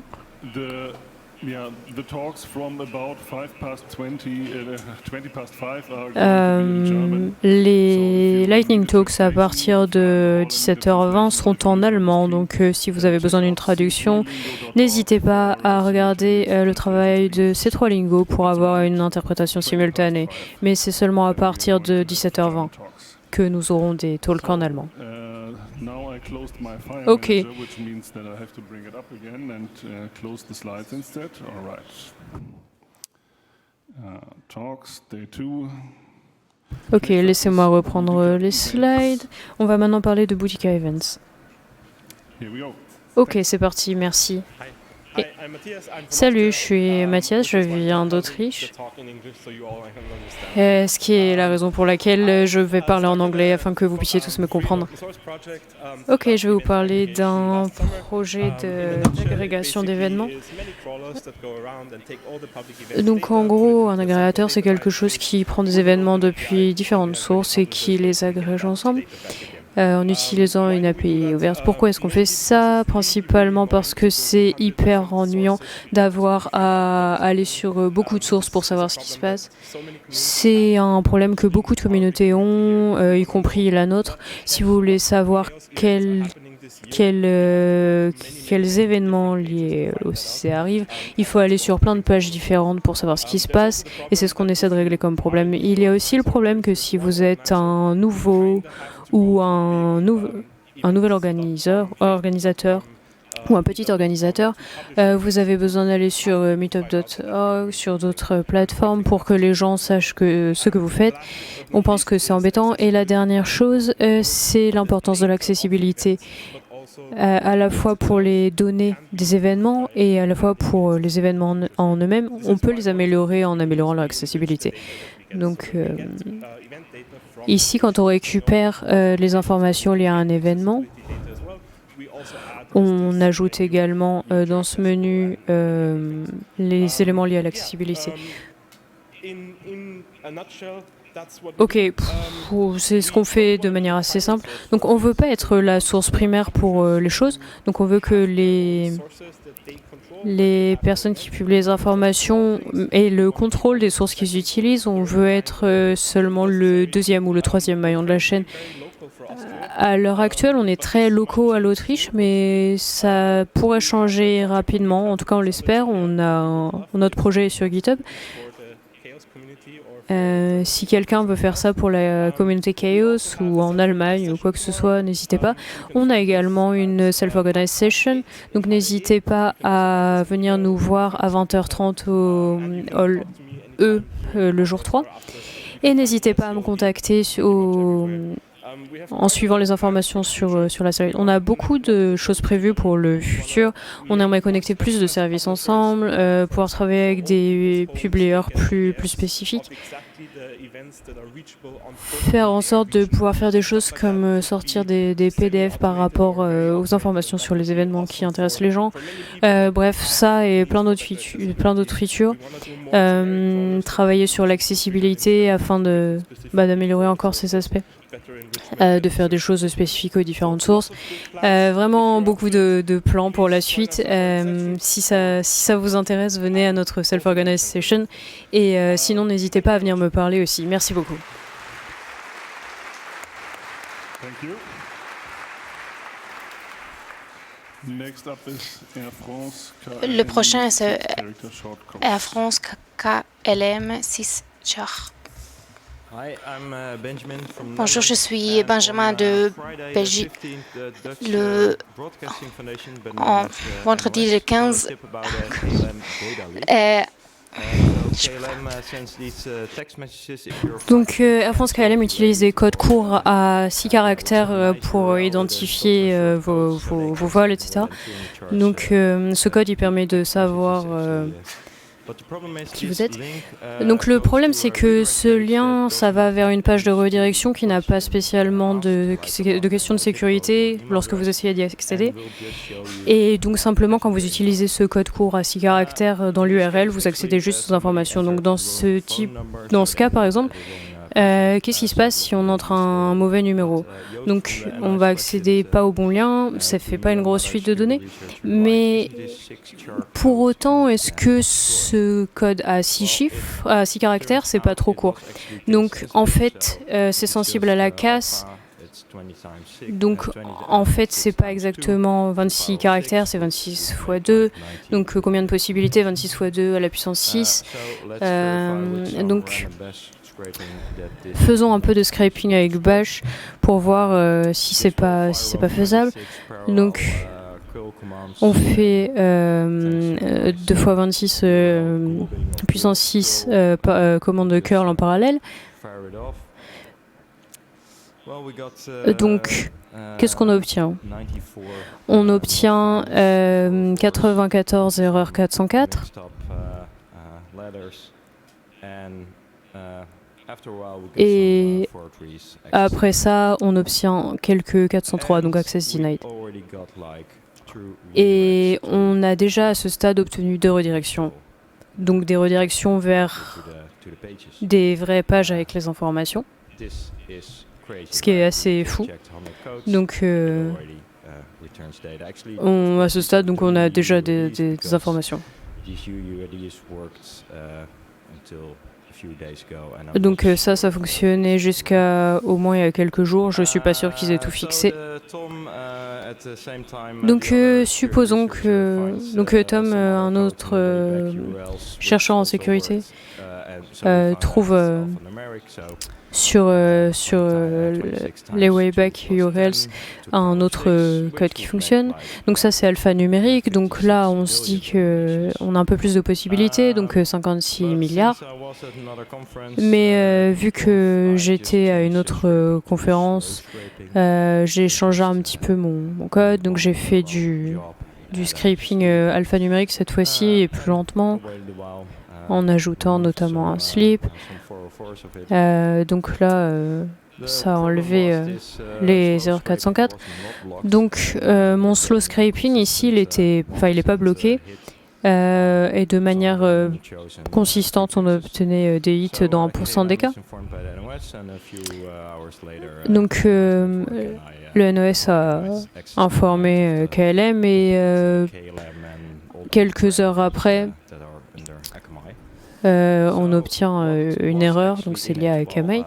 Les Lightning Talks à partir de 17h20 seront en allemand, donc si vous avez besoin d'une traduction, n'hésitez pas à regarder le travail de C3 Lingo pour avoir une interprétation simultanée, mais c'est seulement à partir de 17h20 que nous aurons des talks en allemand. Ok. Ok, laissez-moi reprendre les slides. On va maintenant parler de Boutica Events. Here we go. Ok, c'est parti, merci. Salut, je suis Mathias, je viens d'Autriche. Ce qui est la raison pour laquelle je vais parler en anglais afin que vous puissiez tous me comprendre. Ok, je vais vous parler d'un projet d'agrégation d'événements. Donc en gros, un agrégateur, c'est quelque chose qui prend des événements depuis différentes sources et qui les agrège ensemble. En utilisant une API ouverte. Pourquoi est-ce qu'on fait ça? Principalement parce que c'est hyper ennuyant d'avoir à aller sur beaucoup de sources pour savoir ce qui se passe. C'est un problème que beaucoup de communautés ont, y compris la nôtre. Si vous voulez savoir quels événements liés au CC arrivent, il faut aller sur plein de pages différentes pour savoir ce qui se passe, et c'est ce qu'on essaie de régler comme problème. Il y a aussi le problème que si vous êtes un nouveau ou un nouvel organisateur ou un petit organisateur, vous avez besoin d'aller sur meetup.org, sur d'autres plateformes pour que les gens sachent ce que vous faites. On pense que c'est embêtant. Et la dernière chose, c'est l'importance de l'accessibilité, à la fois pour les données des événements et à la fois pour les événements en eux-mêmes. On peut les améliorer en améliorant leur accessibilité. Donc, ici, quand on récupère les informations liées à un événement, on ajoute également dans ce menu les éléments liés à l'accessibilité. Ok, c'est ce qu'on fait de manière assez simple. Donc on ne veut pas être la source primaire pour les choses. Donc on veut que les personnes qui publient les informations aient le contrôle des sources qu'ils utilisent. On veut être seulement le deuxième ou le troisième maillon de la chaîne. À l'heure actuelle, on est très locaux à l'Autriche, mais ça pourrait changer rapidement. En tout cas, on l'espère. Notre projet est sur GitHub. Si quelqu'un veut faire ça pour la communauté Chaos ou en Allemagne ou quoi que ce soit, n'hésitez pas. On a également une self-organized session, donc n'hésitez pas à venir nous voir à 20h30 au Hall E le jour 3. Et n'hésitez pas à me contacter en suivant les informations sur la slide. On a beaucoup de choses prévues pour le futur. On aimerait connecter plus de services ensemble, pouvoir travailler avec des publieurs plus spécifiques, faire en sorte de pouvoir faire des choses comme sortir des PDF par rapport aux informations sur les événements qui intéressent les gens. Bref, ça et plein d'autres features. Travailler sur l'accessibilité afin d'améliorer encore ces aspects. De faire des choses spécifiques aux différentes sources. Vraiment beaucoup de plans pour la suite. Si ça vous intéresse, venez à notre self-organized session. Et sinon, n'hésitez pas à venir me parler aussi. Merci beaucoup. Le prochain, c'est Air France KLM 6 char. Bonjour, je suis Benjamin de Belgique. Vendredi le 15, donc Air France KLM utilise des codes courts à 6 caractères pour identifier vos vols, etc. Donc ce code, il permet de savoir qui vous êtes. Donc le problème, c'est que ce lien, ça va vers une page de redirection qui n'a pas spécialement de questions de sécurité lorsque vous essayez d'y accéder. Et donc simplement, quand vous utilisez ce code court à 6 caractères dans l'URL, vous accédez juste aux informations. Donc dans ce cas, par exemple, qu'est-ce qui se passe si on entre un mauvais numéro? Donc on va accéder pas au bon lien, ça fait pas une grosse fuite de données, mais pour autant, est-ce que ce code à 6 caractères, c'est pas trop court? Donc en fait, c'est sensible à la casse. Donc en fait, c'est pas exactement 26 caractères, c'est 26 x 2. Donc combien de possibilités? 26 x 2 à la puissance 6. Donc faisons un peu de scraping avec Bash pour voir si c'est pas faisable. Donc on fait 2 x 26 puissance 6 commande de curl en parallèle. Donc, qu'est-ce qu'on obtient? On obtient 94 erreurs 404. Et après ça, on obtient quelques 403, donc access denied. Et on a déjà à ce stade obtenu 2 redirections. Donc des redirections vers des vraies pages avec les informations, ce qui est assez fou. Donc à ce stade, donc, on a déjà des informations. Donc ça fonctionnait jusqu'à au moins il y a quelques jours. Je suis pas sûr qu'ils aient tout fixé. Donc supposons que Tom, un autre chercheur en sécurité, trouve sur les Wayback URLs un autre code qui fonctionne. Donc ça c'est alphanumérique. Donc là on se dit qu'on a un peu plus de possibilités, donc 56 milliards. Mais vu que j'étais à une autre conférence, j'ai changé un petit peu mon code. Donc j'ai fait du scraping alphanumérique cette fois-ci et plus lentement, en ajoutant notamment un sleep. Donc là, ça a enlevé les erreurs 404. Donc mon slow scraping ici, il est pas bloqué. Et de manière consistante, on obtenait des hits dans 1% des cas. Donc le NOS a informé KLM et quelques heures après, on obtient une erreur, donc c'est lié à Akamai.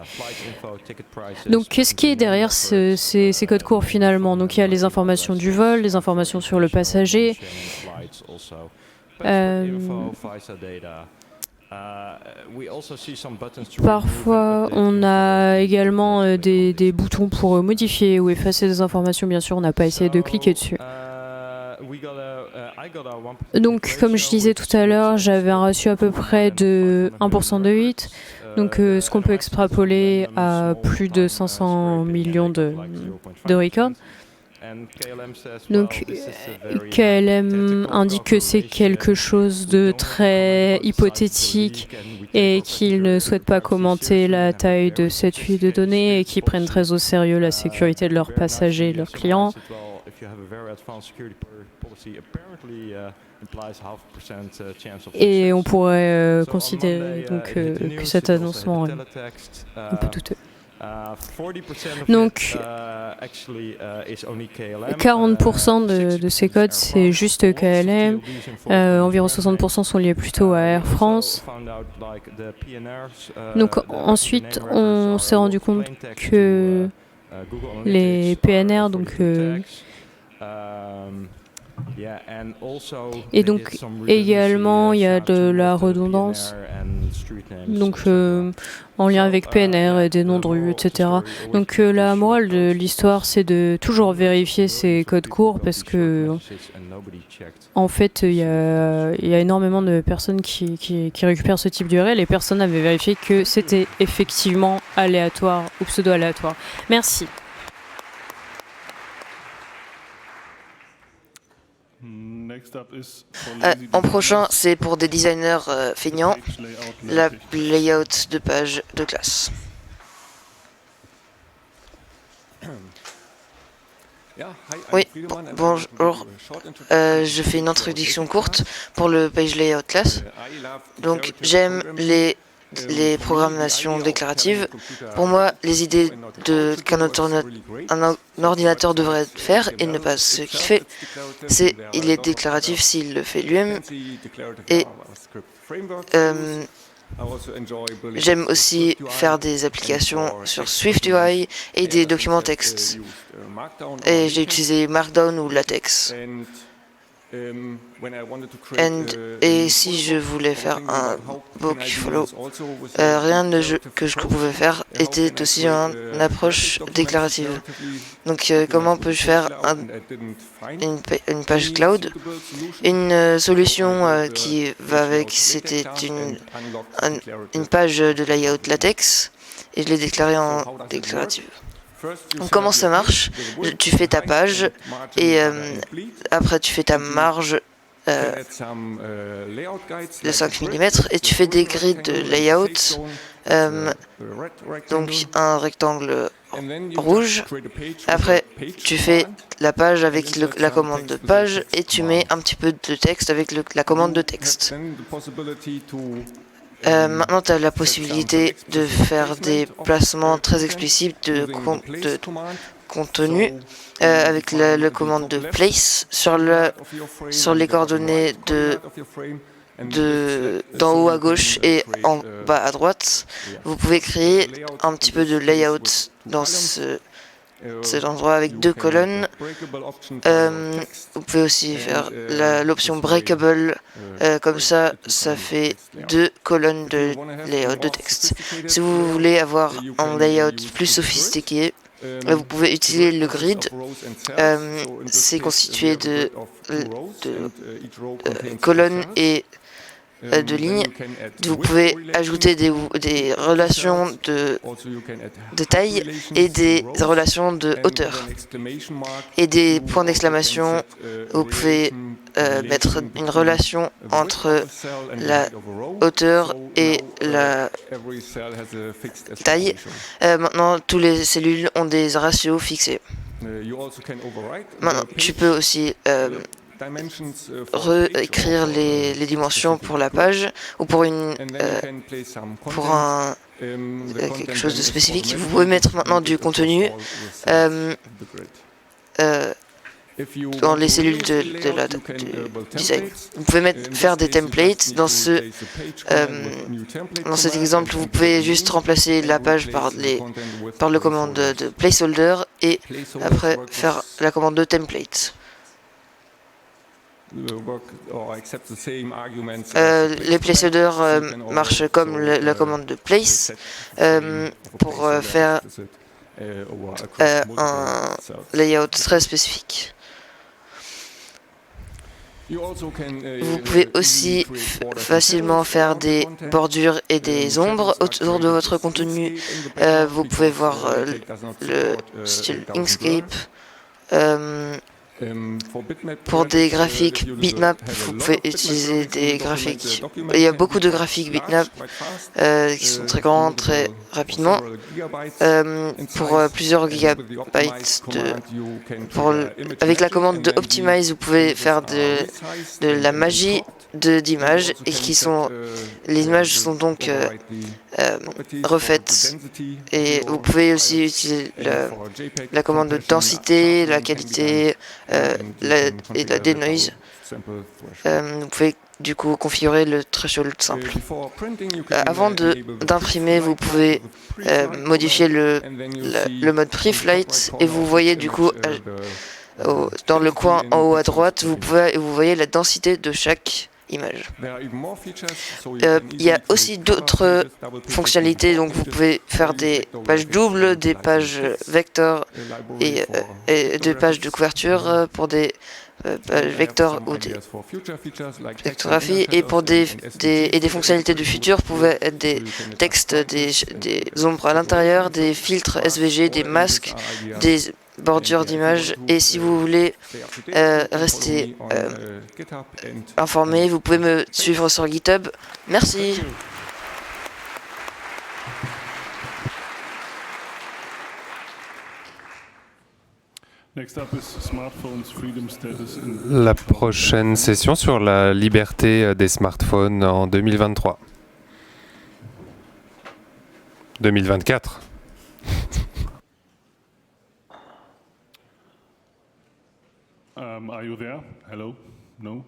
Donc qu'est-ce qui est derrière ces codes courts finalement? Donc il y a les informations du vol, les informations sur le passager. Parfois, on a également des boutons pour modifier ou effacer des informations. Bien sûr, on n'a pas essayé de cliquer dessus. Donc, comme je disais tout à l'heure, j'avais un ratio à peu près de 1% de 8. Donc, ce qu'on peut extrapoler à plus de 500 millions de records. Donc, KLM indique que c'est quelque chose de très hypothétique et qu'il ne souhaite pas commenter la taille de cette fuite de données et qu'ils prennent très au sérieux la sécurité de leurs passagers et de leurs clients. Et on pourrait considérer donc, que cet annoncement est un peu douteux. Donc, 40% de ces codes, c'est juste KLM. Environ 60% sont liés plutôt à Air France. Donc, ensuite, on s'est rendu compte que les PNR, donc... et donc également il y a de la redondance, donc en lien avec PNR et des noms de rues, etc. Donc la morale de l'histoire, c'est de toujours vérifier ces codes courts parce que en fait il y a énormément de personnes qui récupèrent ce type d'URL et personne n'avait vérifié que c'était effectivement aléatoire ou pseudo-aléatoire. Merci. En prochain, c'est pour des designers feignants, la layout de page de classe. Oui, bonjour. Je fais une introduction courte pour le page layout class. Donc, j'aime les programmations déclaratives. Pour moi, les idées qu'un ordinateur devrait faire et ne pas ce qu'il fait, c'est il est déclaratif s'il le fait lui-même. Et j'aime aussi faire des applications sur SwiftUI et des documents texte. Et j'ai utilisé Markdown ou LaTeX. Et si je voulais faire un book follow, rien que je pouvais faire était aussi une approche déclarative. Donc comment peux-je faire une page cloud? Une solution qui va avec, c'était une page de layout LaTeX et je l'ai déclarée en déclarative. Donc, comment ça marche? Tu fais ta page et après tu fais ta marge de 5 mm et tu fais des grilles de layout, donc un rectangle rouge. Après, tu fais la page avec la commande de page et tu mets un petit peu de texte avec la commande de texte. Maintenant, tu as la possibilité de faire des placements très explicites de contenu avec la commande de place sur les coordonnées d'en haut à gauche et en bas à droite. Vous pouvez créer un petit peu de layout dans cet endroit avec 2 colonnes. Vous pouvez aussi faire l'option breakable, comme ça fait 2 colonnes de layout de texte. Si vous voulez avoir un layout plus sophistiqué, vous pouvez utiliser le grid. C'est constitué de colonnes et de lignes. Vous pouvez ajouter des relations de taille et des relations de hauteur et des points d'exclamation. Vous pouvez mettre une relation entre la hauteur et la taille. Maintenant, toutes les cellules ont des ratios fixés. Maintenant, tu peux aussi réécrire les dimensions pour la page ou pour quelque chose de spécifique. Vous pouvez mettre maintenant du contenu dans les cellules du design. Vous pouvez faire des templates. Dans cet exemple, vous pouvez juste remplacer la page par le commande de placeholder et après faire la commande de template. Les placeholders marchent comme la commande de place pour faire un layout très spécifique. Vous pouvez aussi facilement faire des bordures et des ombres autour de votre contenu. Vous pouvez voir le style Inkscape. Pour des graphiques bitmap, vous pouvez utiliser des graphiques. Il y a beaucoup de graphiques bitmap qui sont très grands, très rapidement. Pour plusieurs gigabytes avec la commande de optimize, vous pouvez faire de la magie d'images et les images sont donc refaites. Et vous pouvez aussi utiliser la commande de densité, la qualité et la denoise. Vous pouvez du coup configurer le threshold simple. Avant d'imprimer, vous pouvez modifier le mode preflight et vous voyez du coup dans le coin en haut à droite, vous voyez la densité de chaque image. Il y a aussi d'autres fonctionnalités, donc vous pouvez faire des pages doubles, des pages vecteurs et des pages de couverture pour des pages vecteurs ou des vectographies, et pour des fonctionnalités du futur, vous pouvez être des textes, des ombres à l'intérieur, des filtres SVG, des masques, des bordure d'images. Et si vous voulez rester informé, vous pouvez me suivre sur GitHub. Merci. La prochaine session sur la liberté des smartphones en 2023. 2024. Are you there? Hello? No?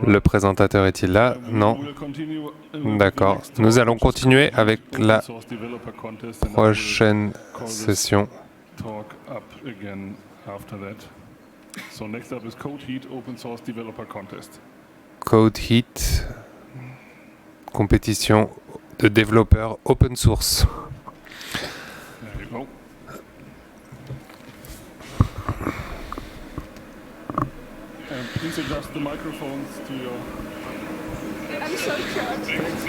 Le présentateur est-il là? Non. D'accord. Nous allons continuer avec la prochaine session. CodeHeat, compétition de développeurs open source. Please adjust the microphones to your... I'm so short.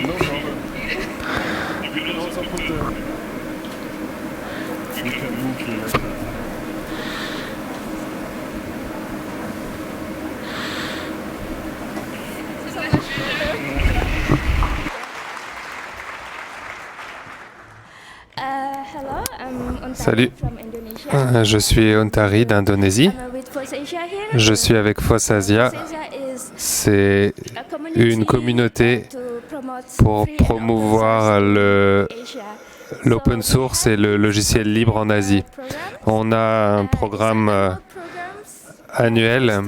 No problem. You can also put the... Salut, je suis Ontari d'Indonésie. Je suis avec FOSS-Asia. C'est une communauté pour promouvoir l'open source et le logiciel libre en Asie. On a un programme annuel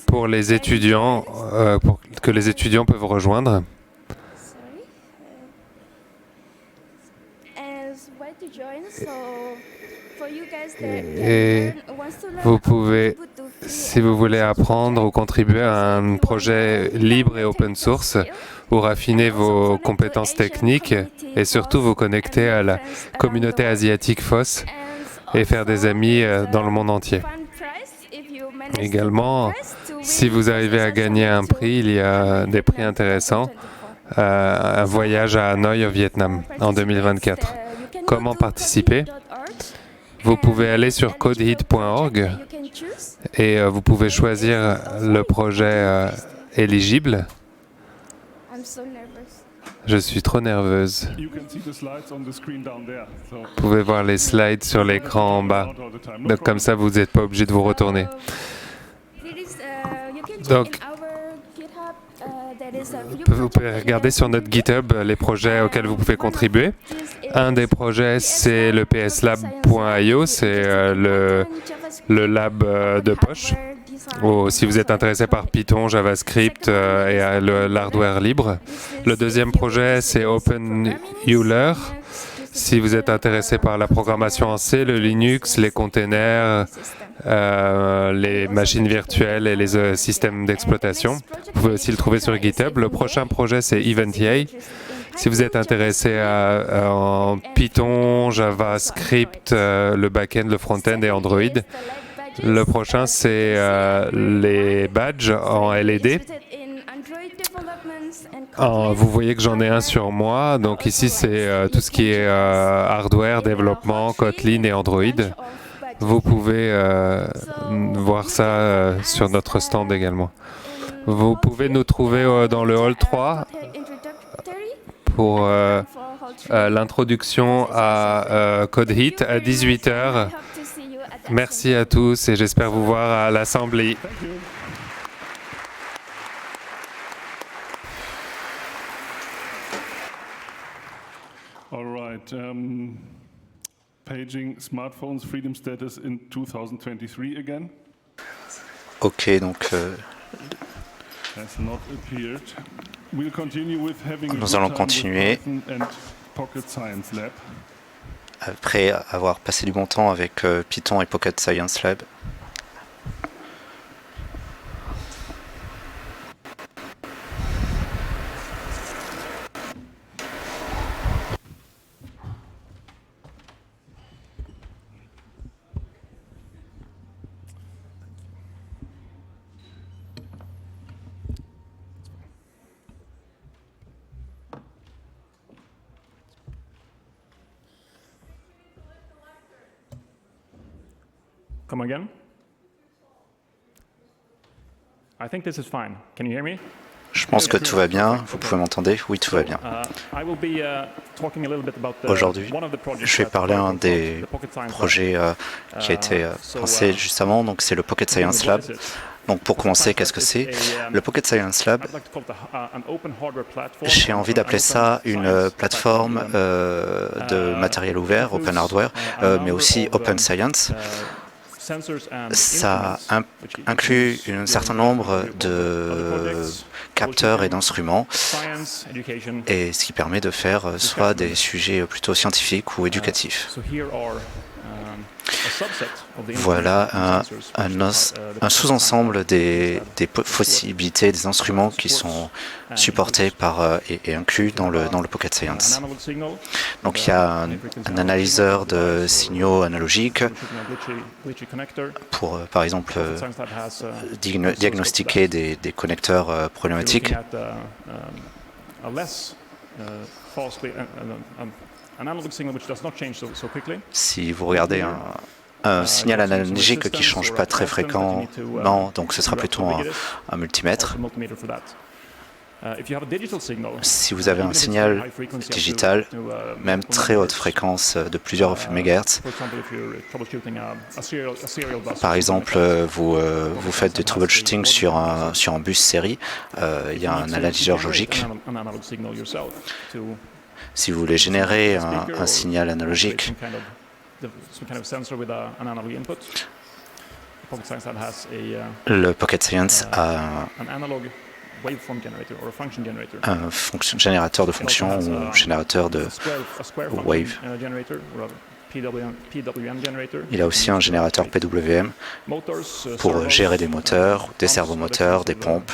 pour les étudiants, que les étudiants peuvent rejoindre. Et vous pouvez, si vous voulez apprendre ou contribuer à un projet libre et open source, ou raffiner vos compétences techniques et surtout vous connecter à la communauté asiatique FOSS et faire des amis dans le monde entier. Également, si vous arrivez à gagner un prix, il y a des prix intéressants. Un voyage à Hanoï au Vietnam en 2024. Comment participer? Vous pouvez aller sur codehit.org et vous pouvez choisir le projet éligible. Je suis trop nerveuse. Vous pouvez voir les slides sur l'écran en bas. Donc comme ça, vous n'êtes pas obligé de vous retourner. Donc, vous pouvez regarder sur notre GitHub les projets auxquels vous pouvez contribuer. Un des projets, c'est le pslab.io, c'est le lab de poche. Ou si vous êtes intéressé par Python, JavaScript et l'hardware libre. Le deuxième projet, c'est OpenEuler. Si vous êtes intéressé par la programmation en C, le Linux, les containers, les machines virtuelles et les systèmes d'exploitation. Vous pouvez aussi le trouver sur GitHub. Le prochain projet, c'est Eventia. Si vous êtes intéressé en Python, JavaScript, le back-end, le front-end et Android, le prochain, c'est les badges en LED. Vous voyez que j'en ai un sur moi. Donc ici, c'est tout ce qui est hardware, développement, Kotlin et Android. Vous pouvez voir ça sur notre stand également. Vous pouvez nous trouver dans le hall 3 pour l'introduction à CodeHit à 18h. Merci à tous et j'espère vous voir à l'Assemblée. All right. Paging smartphones freedom status in 2023 again. Ok, donc Has not appeared. We'll continue with having nous allons continuer. Pocket Science Lab. Après avoir passé du bon temps avec Python et Pocket Science Lab. Come again? I think this is fine. Can you hear me? Je pense que tout va bien. Vous pouvez m'entendre? Oui, tout va bien. Aujourd'hui, je vais parler d'un des projets qui a été lancé justement. Donc, c'est le Pocket Science Lab. Donc, pour commencer, qu'est-ce que c'est? Le Pocket Science Lab, j'ai envie d'appeler ça une plateforme de matériel ouvert, open hardware, mais aussi open science. Ça inclut un certain nombre de capteurs et d'instruments, et ce qui permet de faire soit des sujets plutôt scientifiques ou éducatifs. Voilà un sous-ensemble des possibilités, des instruments qui sont supportés par et inclus dans le Pocket Science. Donc il y a un analyseur de signaux analogiques pour, par exemple, diagnostiquer des connecteurs problématiques. Si vous regardez un signal analogique qui ne change pas très fréquemment, donc ce sera plutôt un multimètre. Si vous avez un signal digital, même très haute fréquence de plusieurs MHz, par exemple, vous faites du troubleshooting sur un bus série, il y a un analyseur logique. Si vous voulez générer un signal analogique, le Pocket Science a un générateur de fonctions ou générateur de wave. Il a aussi un générateur PWM pour gérer des moteurs, des servomoteurs, des pompes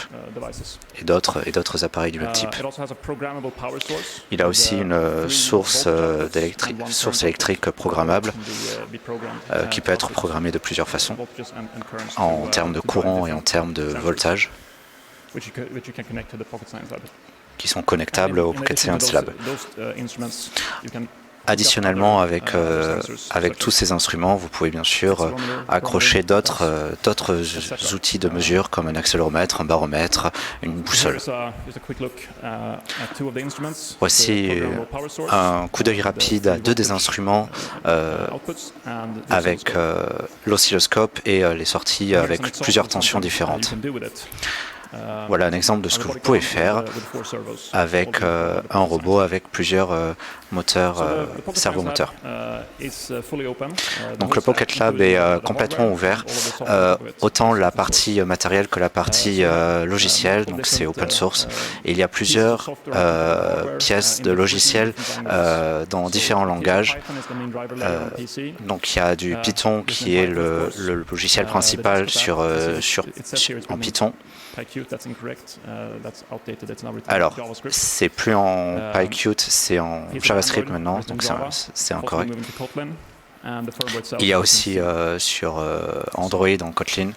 et d'autres appareils du même type. Il a aussi une source électrique programmable qui peut être programmée de plusieurs façons en termes de courant et en termes de voltage, qui sont connectables au Pocket Science Lab. Additionnellement, avec tous ces instruments, vous pouvez bien sûr accrocher d'autres outils de mesure comme un accéléromètre, un baromètre, une boussole. Voici un coup d'œil rapide à deux des instruments avec l'oscilloscope et les sorties avec plusieurs tensions différentes. Voilà un exemple de ce que vous pouvez faire avec un robot avec plusieurs servomoteurs. Donc le Pocket Lab est complètement ouvert, autant la partie matérielle que la partie logicielle, donc c'est open source. Et il y a plusieurs pièces de logiciels dans différents langages. Donc il y a du Python qui est le logiciel principal en Python. Alors, c'est plus en PyQt, c'est en JavaScript maintenant, donc c'est incorrect. Il y a aussi sur Android en Kotlin.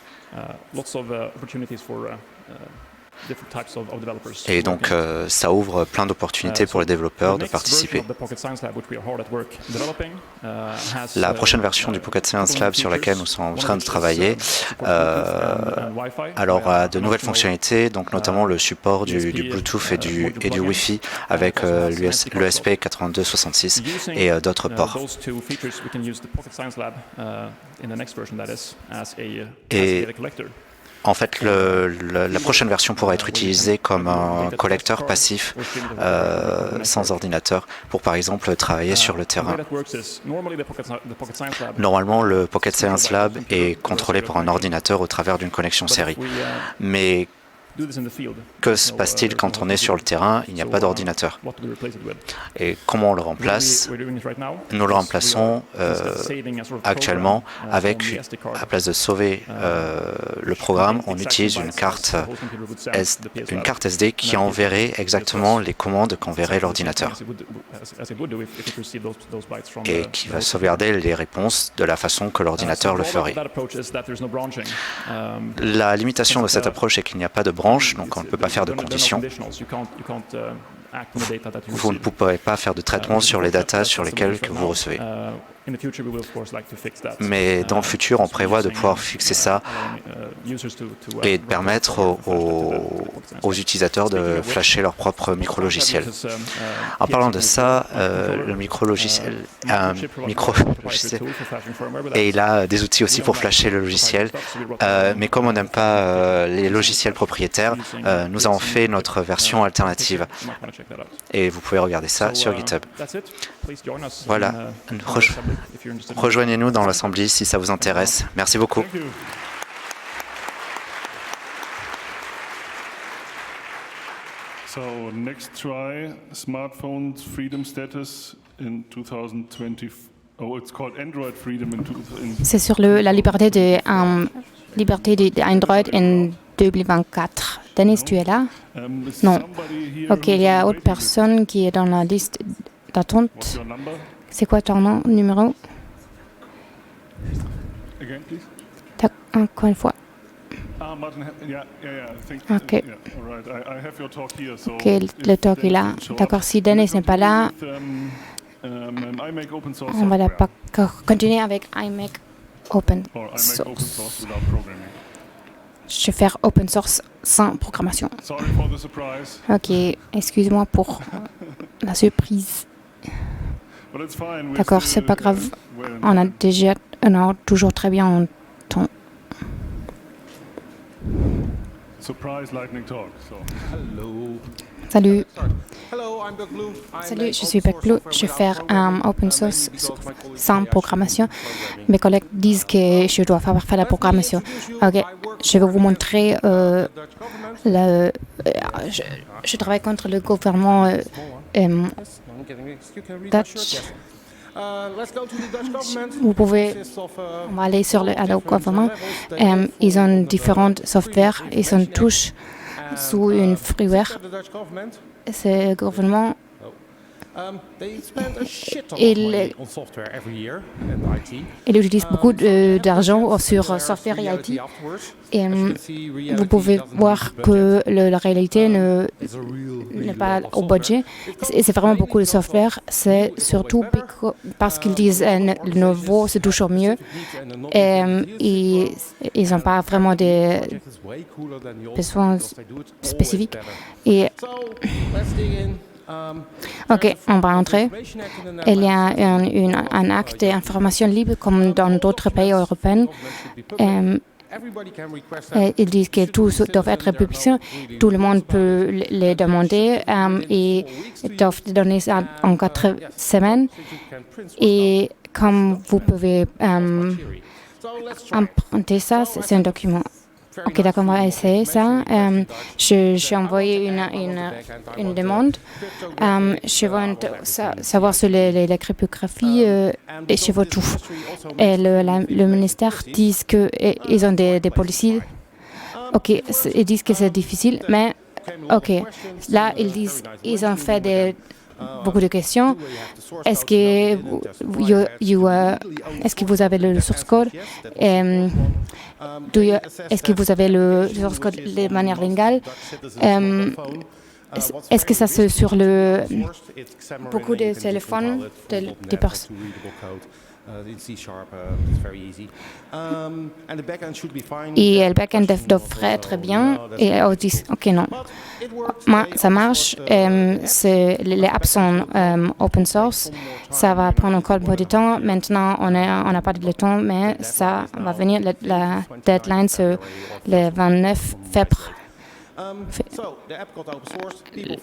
Et donc, ça ouvre plein d'opportunités pour les développeurs de participer. La prochaine version du Pocket Science Lab sur laquelle nous sommes en train de travailler alors a de nouvelles fonctionnalités, donc notamment le support du Bluetooth et du Wi-Fi avec l'ESP8266 et d'autres ports. Et en fait, la prochaine version pourra être utilisée comme un collecteur passif sans ordinateur pour, par exemple, travailler sur le terrain. Normalement, le Pocket Science Lab est contrôlé par un ordinateur au travers d'une connexion série. Mais que se passe-t-il quand on est sur le terrain? Il n'y a pas d'ordinateur. Et comment on le remplace? Nous le remplaçons actuellement avec, à place de sauver le programme, on utilise une carte SD qui enverrait exactement les commandes qu'enverrait l'ordinateur et qui va sauvegarder les réponses de la façon que l'ordinateur le ferait. La limitation de cette approche est qu'il n'y a pas de branche, donc on ne peut pas faire de conditions. Vous ne pourrez pas faire de traitement sur les datas sur lesquelles vous recevez. Mais dans le futur, on prévoit de pouvoir fixer ça et de permettre aux utilisateurs de flasher leur propre micro-logiciel. En parlant de ça, le micro-logiciel a un micro-logiciel et il a des outils aussi pour flasher le logiciel. Mais comme on n'aime pas les logiciels propriétaires, nous avons fait notre version alternative. Et vous pouvez regarder ça sur GitHub. Voilà. Rejoignez-nous dans l'Assemblée si ça vous intéresse. Merci beaucoup. So next try, smartphones freedom status in 2020. Oh, it's called Android freedom in 2020. C'est sur la liberté d'Android en 2024. Dennis, tu es là? Non. Ok, il y a autre personne qui est dans la liste d'attente. C'est quoi ton nom, numéro? Again, please. Encore une fois. Ok. Ok, le talk est là. D'accord, si Dennis n'est pas là, On va continuer avec iMake Open Source. Je vais faire Open Source sans programmation. Ok, excuse-moi pour la surprise. D'accord, c'est pas grave. On a toujours très bien en temps. Salut. Salut, je suis Beck Blue. Je vais faire un open source sans programmation. Mes collègues disent que je dois faire la programmation. Ok, je vais vous montrer. Je travaille contre le gouvernement Dutch. Vous pouvez, on va aller sur le gouvernement. Ils ont différents softwares. Ils sont tous sous une freeware. Ce gouvernement, il utilise beaucoup d'argent sur software et IT. Et vous pouvez voir que la réalité n'est pas au budget. C'est vraiment beaucoup de software. C'est surtout parce qu'ils disent le nouveau, c'est toujours mieux. Et ils n'ont pas vraiment des besoins spécifiques. Et ok, on va entrer. Il y a un acte d'information libre comme dans d'autres pays européens. Ils disent que tout doit être public. Tout le monde peut les demander et doivent donner ça en 4 semaines. Et comme vous pouvez emprunter ça, c'est un document. Ok, d'accord, on va essayer ça. J'ai envoyé une demande. Je veux savoir sur les cryptographies et je veux tout. Et le ministère dit qu'ils ont des policiers. Ok, ils disent que c'est difficile, mais ok. Là, ils disent qu'ils ont fait beaucoup de questions. Est-ce que vous avez le source code? Est-ce que vous avez le source code de manière légale? Est-ce que ça c'est sur beaucoup de téléphones des personnes? Et le backend devrait être bien. Et on dit, ok, non. Ça marche. Les apps sont open source. Ça va prendre encore un peu de temps. Maintenant, on n'a pas de temps, mais ça va venir. La deadline, c'est le 29 février.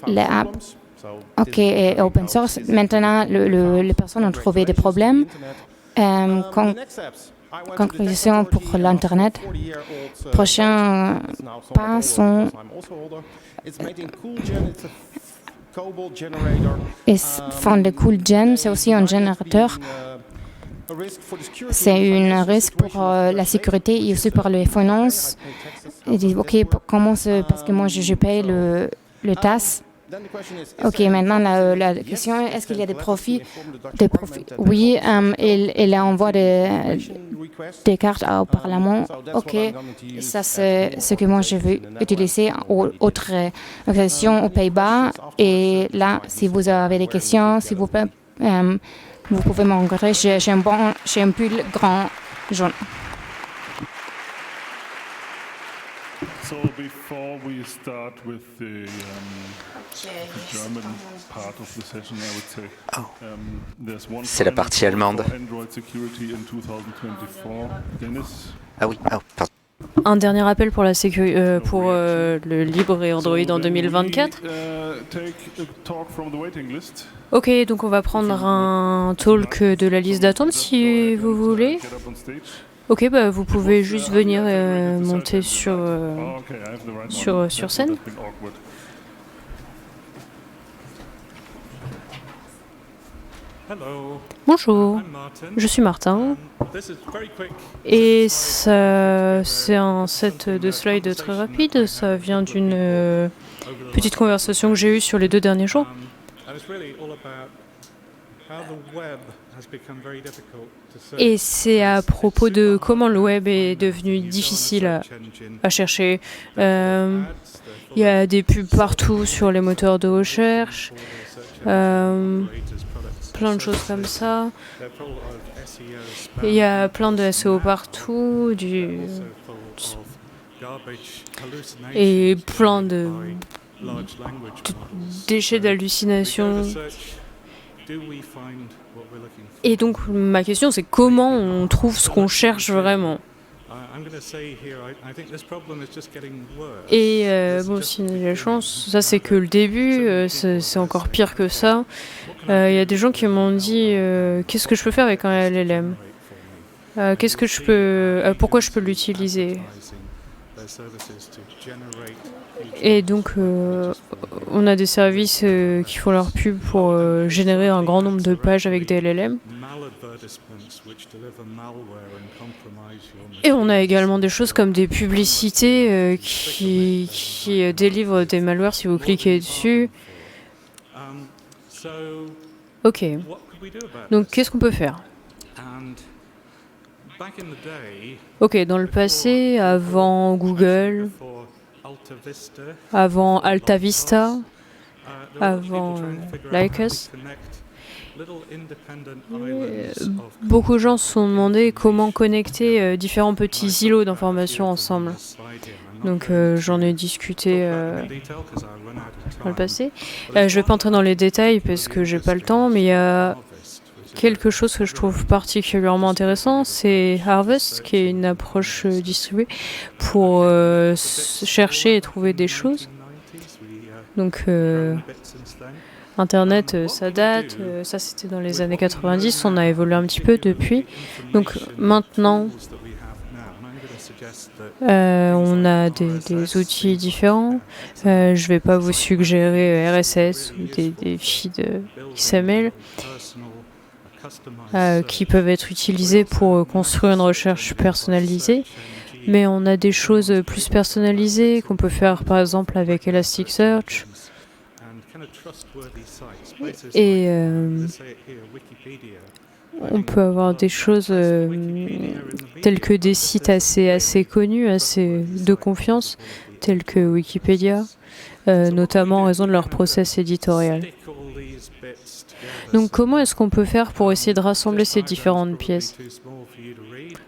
Les apps, ok, est open source. Maintenant, les personnes ont trouvé des problèmes. Conclusion pour l'Internet. Prochains pas sont ils font de CoolGen, c'est aussi un générateur. C'est un risque pour la sécurité et aussi pour les finances. Ils disent, ok, comment c'est, parce que moi je paye le TAS. Ok, maintenant la question est, est-ce qu'il y a des profits? Oui, il envoie des cartes au Parlement. Ok, ça c'est ce que moi je veux utiliser aux autres organisations aux Pays-Bas. Et là, si vous avez des questions, s'il vous plaît, vous pouvez me rencontrer. J'ai un pull grand jaune. So before we start with the German part of the session, I would say there's one C'est la partie allemande. Android security in 2024. Dennis. Ah oui, pardon. Un dernier appel pour le libre et Android en 2024. Ok, donc on va prendre un talk de la liste d'attente si vous voulez. Ok, bah vous pouvez juste venir monter sur scène. Bonjour, je suis Martin. Et ça, c'est un set de slides très rapide. Ça vient d'une petite conversation que j'ai eue sur les 2 derniers jours. Et c'est à propos de comment le web est devenu difficile à chercher. Il y a des pubs partout sur les moteurs de recherche. plein de choses comme ça. Il y a plein de SEO partout, et plein de déchets d'hallucination. Et donc ma question c'est comment on trouve ce qu'on cherche vraiment. Et bon, si on a de la chance, ça c'est que le début, c'est encore pire que ça. Il y a des gens qui m'ont dit qu'est-ce que je peux faire avec un LLM, pourquoi je peux l'utiliser. Et donc on a des services qui font leur pub pour générer un grand nombre de pages avec des LLM. Et on a également des choses comme des publicités qui délivrent des malwares si vous cliquez dessus. Ok. Donc qu'est-ce qu'on peut faire? Ok, dans le passé, avant Google, avant AltaVista, avant Lycus, beaucoup de gens se sont demandé comment connecter différents petits îlots d'informations ensemble. Donc j'en ai discuté dans le passé. Je ne vais pas entrer dans les détails parce que j'ai pas le temps, mais il y a quelque chose que je trouve particulièrement intéressant, c'est Harvest, qui est une approche distribuée pour chercher et trouver des choses. Donc Internet, ça date, ça c'était dans les années 90, on a évolué un petit peu depuis. Donc maintenant, on a des outils différents. Je ne vais pas vous suggérer RSS ou des feeds XML qui peuvent être utilisés pour construire une recherche personnalisée. Mais on a des choses plus personnalisées qu'on peut faire par exemple avec Elasticsearch. Et on peut avoir des choses telles que des sites assez connus, assez de confiance, tels que Wikipédia, notamment en raison de leur process éditorial. Donc comment est-ce qu'on peut faire pour essayer de rassembler ces différentes pièces?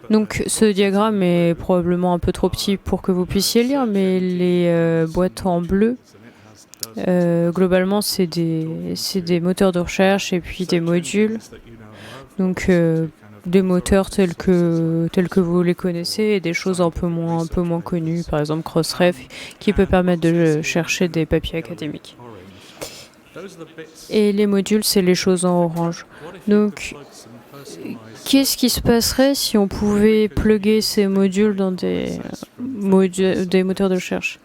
Donc ce diagramme est probablement un peu trop petit pour que vous puissiez lire, mais les boîtes en bleu, globalement c'est des moteurs de recherche et puis des modules. Donc des moteurs tels que vous les connaissez et des choses un peu moins connues, par exemple Crossref, qui peut permettre de chercher des papiers académiques. Et les modules, c'est les choses en orange. Donc, qu'est-ce qui se passerait si on pouvait plugger ces modules dans des moteurs de recherche?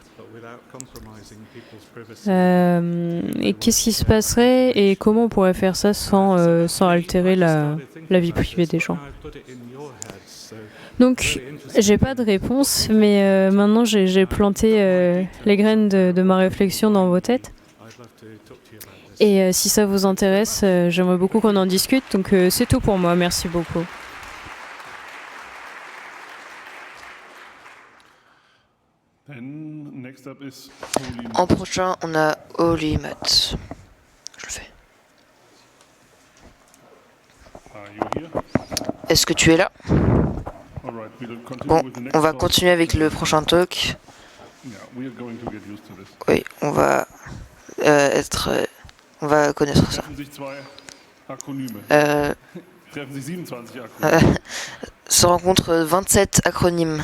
Et qu'est-ce qui se passerait et comment on pourrait faire ça sans altérer la vie privée des gens? Donc, j'ai pas de réponse, mais maintenant j'ai planté les graines de ma réflexion dans vos têtes. Et si ça vous intéresse, j'aimerais beaucoup qu'on en discute. Donc c'est tout pour moi. Merci beaucoup. En prochain, on a Oli Matt. Je le fais. Est-ce que tu es là? Bon, on va continuer avec le prochain talk. Oui, on va on va connaître ça. Se rencontrent 27 acronymes.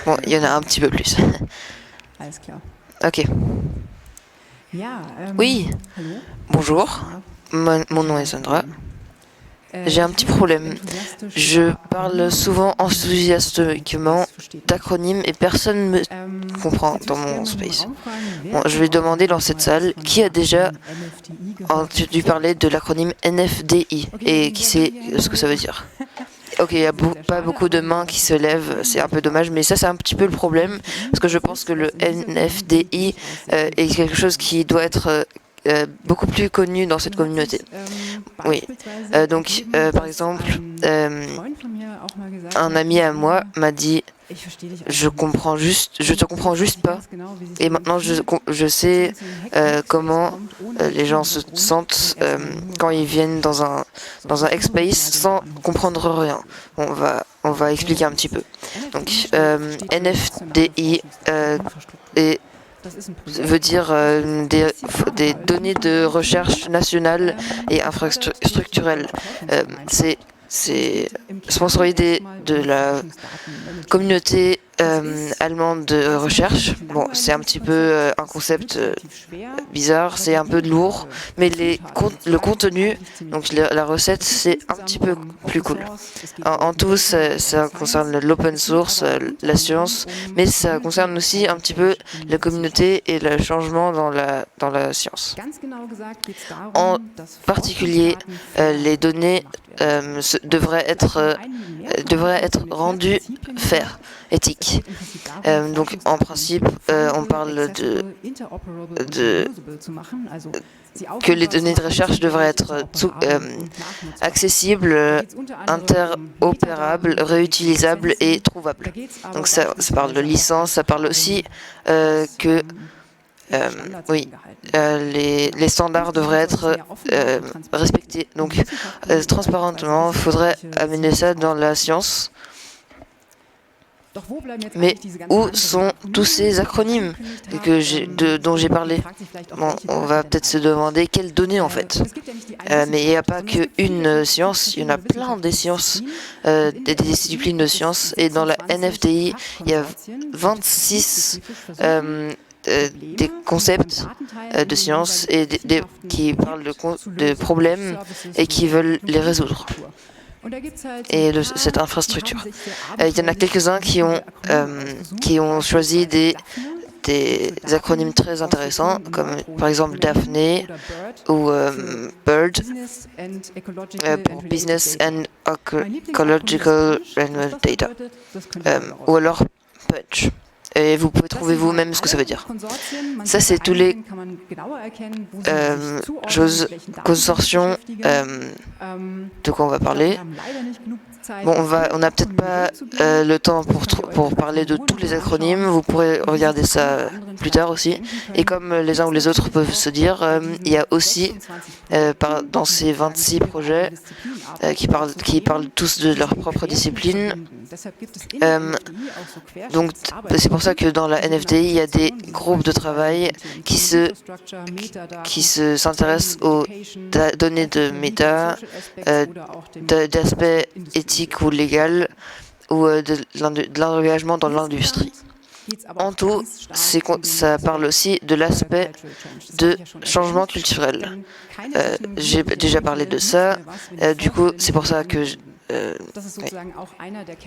Bon, il y en a un petit peu plus. Ok. Oui, bonjour. Mon nom est Sandra. J'ai un petit problème. Je parle souvent enthousiastiquement d'acronymes et personne ne me comprend dans mon space. Bon, je vais demander dans cette salle qui a déjà entendu parler de l'acronyme NFDI et qui sait ce que ça veut dire. Ok, il n'y a pas beaucoup de mains qui se lèvent, c'est un peu dommage, mais ça c'est un petit peu le problème, parce que je pense que le NFDI est quelque chose qui doit être beaucoup plus connu dans cette communauté. Oui, donc par exemple, un ami à moi m'a dit je te comprends juste pas. Et maintenant, je sais comment les gens se sentent quand ils viennent dans un X-Space sans comprendre rien. On va expliquer un petit peu. Donc, NFDI veut dire des données de recherche nationales et infrastructurelles. C'est sponsorisé de la communauté allemande de recherche. Bon, c'est un petit peu un concept bizarre, c'est un peu lourd, mais le contenu, donc la recette, c'est un petit peu plus cool. En tout, ça concerne l'open source, la science, mais ça concerne aussi un petit peu la communauté et le changement dans la science. En particulier, les données devraient être rendues fair, éthique. Donc en principe, on parle que les données de recherche devraient être accessibles, interopérables, réutilisables et trouvables. Donc ça parle de licence, ça parle aussi que les standards devraient être respectés. Donc transparentement, il faudrait amener ça dans la science. Mais où sont tous ces acronymes dont j'ai parlé? Bon, on va peut-être se demander quelles données en fait. Mais il n'y a pas qu'une science, il y en a plein des sciences, des disciplines de sciences. Et dans la NFDI, il y a 26 des concepts de sciences et qui parlent de problèmes et qui veulent les résoudre. Et de cette infrastructure. Il y en a quelques-uns qui ont choisi des acronymes très intéressants, comme par exemple Daphne ou BIRD pour Business and Ecological Data, ou alors PUDGE. Et vous pouvez trouver vous-même ce que ça veut dire. Ça, c'est tous les consortiums de quoi on va parler. Bon, on n'a peut-être pas le temps pour parler de tous les acronymes. Vous pourrez regarder ça plus tard aussi. Et comme les uns ou les autres peuvent se dire, il y a aussi, dans ces 26 projets, qui parlent tous de leur propre discipline. Donc, c'est pour ça que dans la NFDI, il y a des groupes de travail qui s'intéressent aux données de méta, d'aspects éthiques ou légaux, ou de l'engagement dans l'industrie. En tout, ça parle aussi de l'aspect de changement culturel. J'ai déjà parlé de ça, du coup, c'est pour ça que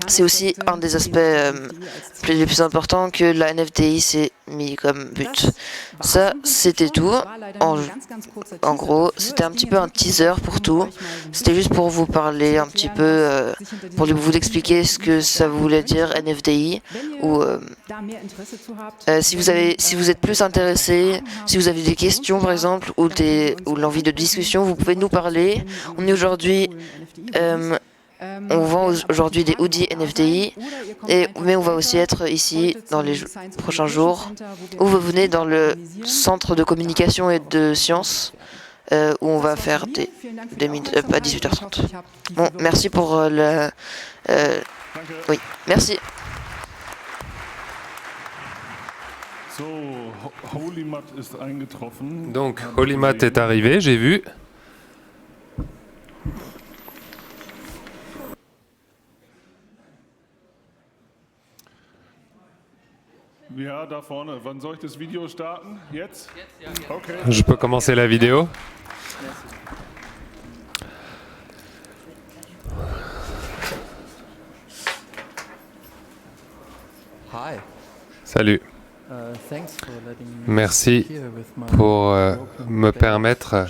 c'est aussi un des aspects les plus importants que la NFDI s'est mis comme but. Ça, c'était tout. En gros, c'était un petit peu un teaser pour tout. C'était juste pour vous parler un petit peu, pour vous expliquer ce que ça voulait dire NFDI. Ou si vous êtes plus intéressé, si vous avez des questions par exemple, ou l'envie de discussion, vous pouvez nous parler. On est aujourd'hui on vend aujourd'hui des hoodies NFDI, mais on va aussi être ici dans les prochains jours, où vous venez dans le centre de communication et de sciences, où on va faire des meet-up à 18h30. Bon, merci pour oui, merci. Donc, Holimat est arrivé, j'ai vu. Ja, da vorne. Wann soll ich das Video starten? Jetzt? Okay. Je peux commencer la vidéo? Salut. Merci pour me permettre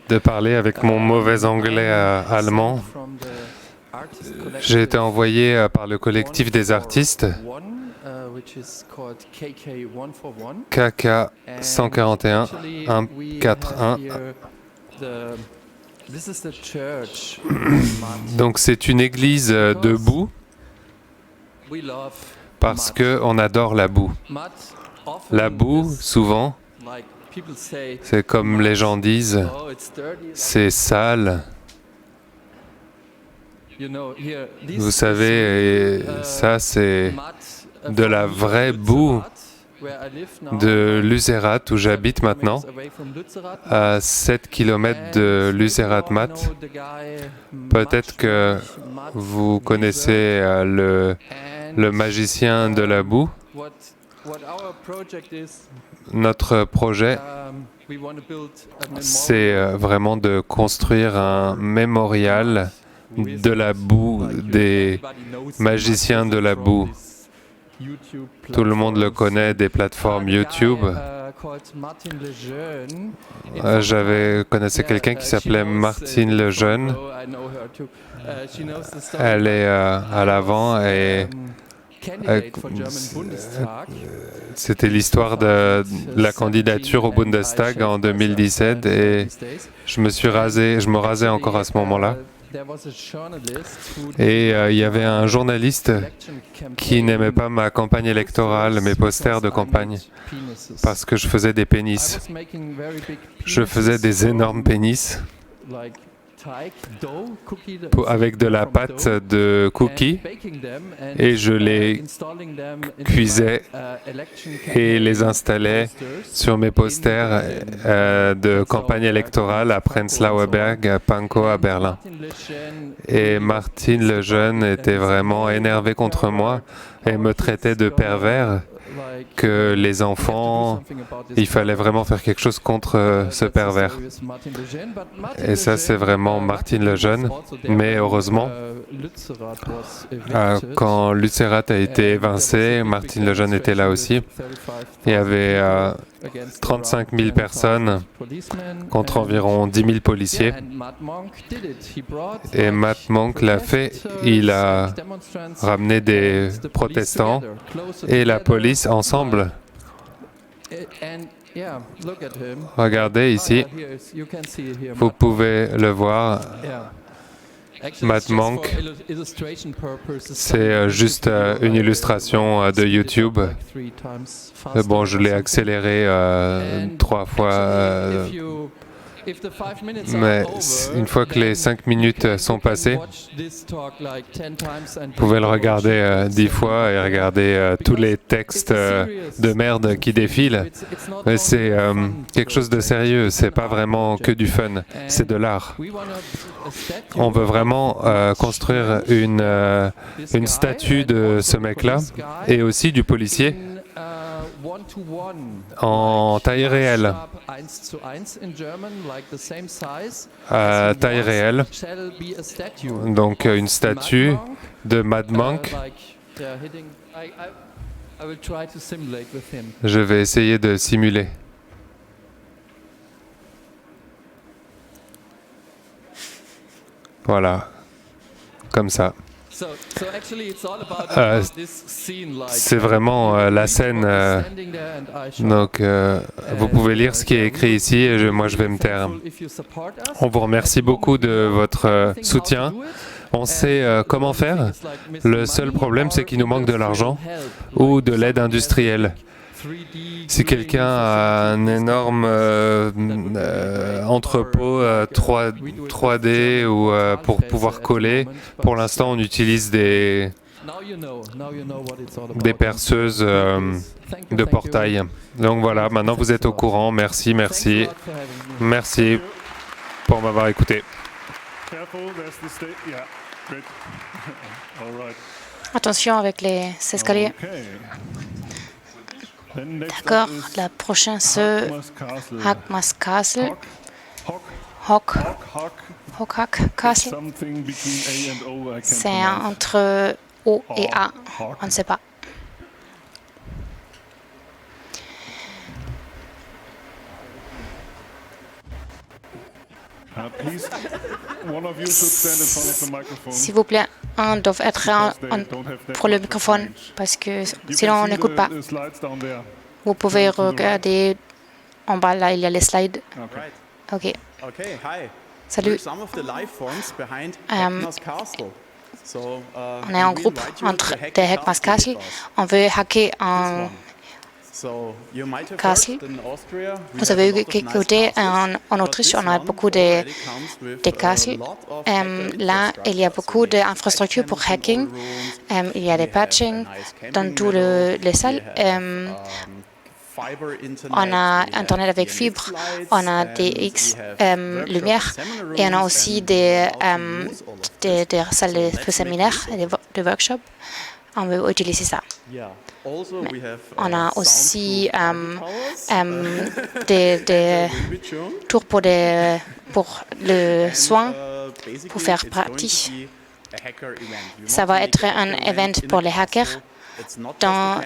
de parler avec mon mauvais anglais allemand. J'ai été envoyé par le collectif des artistes KK 141 141. Donc c'est une église debout parce qu'on adore la boue. La boue, souvent, c'est comme les gens disent, c'est sale. Vous savez, ça c'est de la vraie boue de Lützerath, où j'habite maintenant, à 7 km de Lützerath-Mat. Peut-être que vous connaissez le magicien de la boue. Notre projet, c'est vraiment de construire un mémorial de la boue, des magiciens de la boue. Tout le monde le connaît des plateformes YouTube. J'avais connaissé quelqu'un qui s'appelait Martine Lejeune. Elle est à l'avant et c'était l'histoire de la candidature au Bundestag en 2017 et je me rasais encore à ce moment-là. Et il y avait un journaliste qui n'aimait pas ma campagne électorale, mes posters de campagne, parce que je faisais des pénis. Je faisais des énormes pénis avec de la pâte de cookies et je les cuisais et les installais sur mes posters de campagne électorale à Prenzlauer Berg, à Pankow, à Berlin. Et Martine Lejeune était vraiment énervée contre moi et me traitait de pervers, que les enfants, il fallait vraiment faire quelque chose contre ce pervers. Et ça, c'est vraiment Martine Lejeune. Mais heureusement, quand Lützerath a été évincé, Martine Lejeune était là aussi. Il y avait 35 000 personnes contre environ 10 000 policiers. Et Matt Monk l'a fait. Il a ramené des protestants et la police ensemble. Regardez ici, vous pouvez le voir. Matt Monk, c'est juste une illustration de YouTube. Bon, je l'ai accéléré 3 fois. Mais une fois que les 5 minutes sont passées, vous pouvez le regarder 10 fois et regarder tous les textes de merde qui défilent. C'est quelque chose de sérieux, c'est pas vraiment que du fun, c'est de l'art. On veut vraiment construire une statue de ce mec-là et aussi du policier en taille réelle. À taille réelle. Donc une statue de Matt Monk. Je vais essayer de simuler. Voilà. Comme ça. C'est vraiment la scène. Donc, vous pouvez lire ce qui est écrit ici et moi je vais me taire. On vous remercie beaucoup de votre soutien. On sait comment faire. Le seul problème, c'est qu'il nous manque de l'argent ou de l'aide industrielle. Si quelqu'un a un énorme entrepôt 3D ou pour pouvoir coller, pour l'instant on utilise des perceuses de portail. Donc voilà, maintenant vous êtes au courant. Merci, merci. Merci pour m'avoir écouté. Attention avec les escaliers. D'accord, la prochaine c'est Hackmas Castle. Hock Castle. C'est entre O et A, on ne sait pas. S'il vous plaît, un doit être pour le microphone parce que sinon on n'écoute pas. Vous pouvez regarder en bas, là il y a les slides. Ok. Salut. On est en groupe entre des Heckmans Castle. On veut hacker un castle. Vous avez écouté en Autriche, on a beaucoup de castles. Là, il y a beaucoup d'infrastructures pour hacking. Il y a des patching dans toutes les salles. On a Internet avec fibre, on a des X lumière et on a aussi des salles de séminaires et de workshops. On veut utiliser ça. On a aussi des tours pour le soin, pour faire pratique. Ça va être un event pour les hackers dans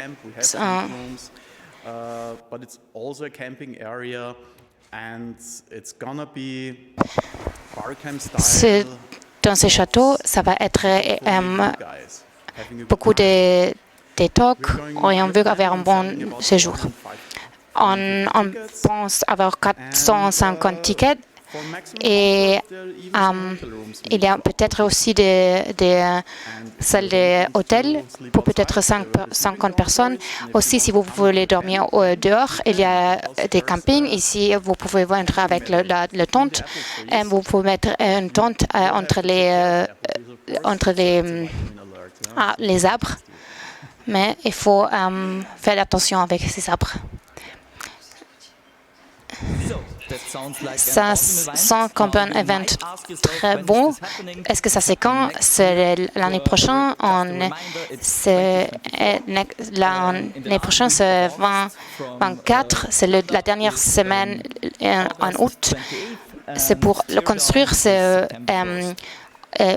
dans ce château, ça va être beaucoup de talks et on veut avoir un bon séjour. On pense avoir 450 tickets et il y a peut-être aussi des salles d'hôtel pour peut-être 50 personnes. Aussi, si vous voulez dormir dehors, il y a des campings. Ici, vous pouvez entrer avec le tente. Vous pouvez mettre une tente entre les arbres. Mais il faut faire attention avec ces arbres. Ça sent comme un event très bon. Est-ce que ça c'est quand? C'est l'année prochaine. L'année prochaine, c'est 2024. C'est la dernière semaine en août. C'est pour le construire, c'est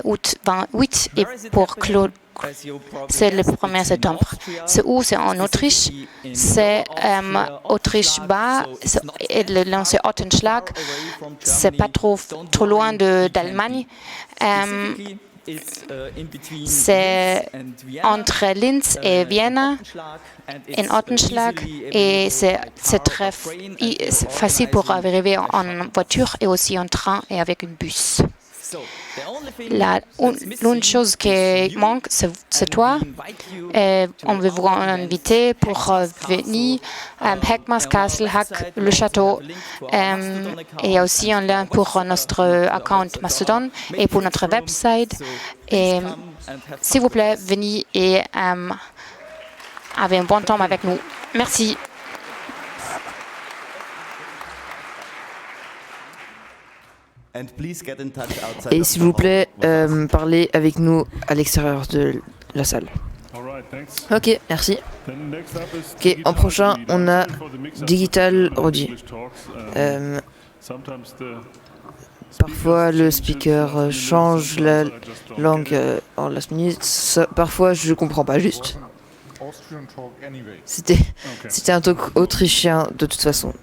août 28 et pour clore. C'est le 1er septembre. C'est où? C'est en Autriche. C'est Autriche-Bas. Le nom c'est Ottenschlag. C'est pas trop loin d'Allemagne. C'est entre Linz et Vienne, en Ottenschlag. Et c'est très facile pour arriver en voiture et aussi en train et avec un bus. L'une chose qui manque, c'est toi. On veut vous inviter pour venir à Heckmans Castle, Hack, le château. Il y a aussi un lien pour notre account Mastodon et pour notre website. Et s'il vous plaît, venez et avez un bon temps avec nous. Merci. Et s'il vous plaît, parlez avec nous à l'extérieur de la salle. Ok, merci. Ok, en prochain, on a Digital Rodi. Parfois, le speaker change la langue en last minute. Parfois, je ne comprends pas juste. C'était un talk autrichien de toute façon.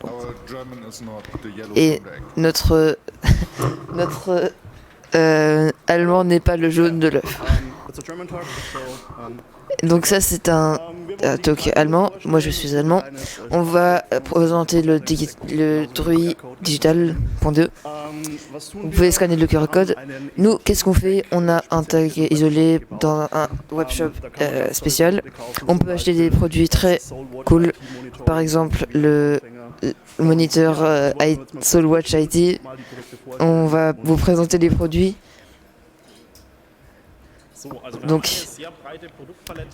Et notre allemand n'est pas le jaune de l'œuf. Donc ça c'est un talk allemand. Moi je suis allemand. On va présenter le DRUI Digital.2. Vous pouvez scanner le QR code. Nous, qu'est-ce qu'on fait? On a un tag isolé dans un webshop spécial. On peut acheter des produits très cool. Par exemple, le moniteur SoulWatch IT. On va vous présenter les produits. Donc,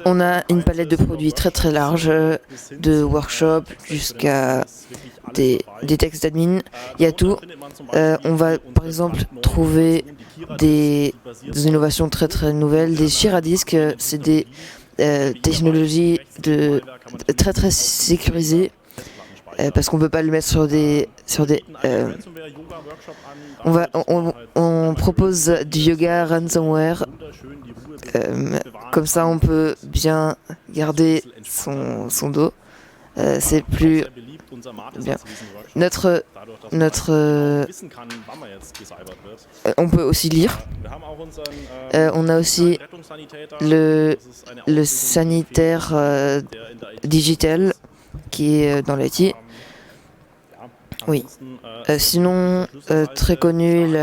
on a une palette de produits très très large, de workshops jusqu'à des textes d'admin. Il y a tout. On va par exemple trouver des innovations très très nouvelles, des giradisques. C'est des technologies très très sécurisées. Parce qu'on peut pas le mettre sur des on propose du yoga ransomware, comme ça on peut bien garder son dos, c'est plus bien. On peut aussi lire. On a aussi le sanitaire digital qui est dans l'IT. Oui. Sinon, très connu,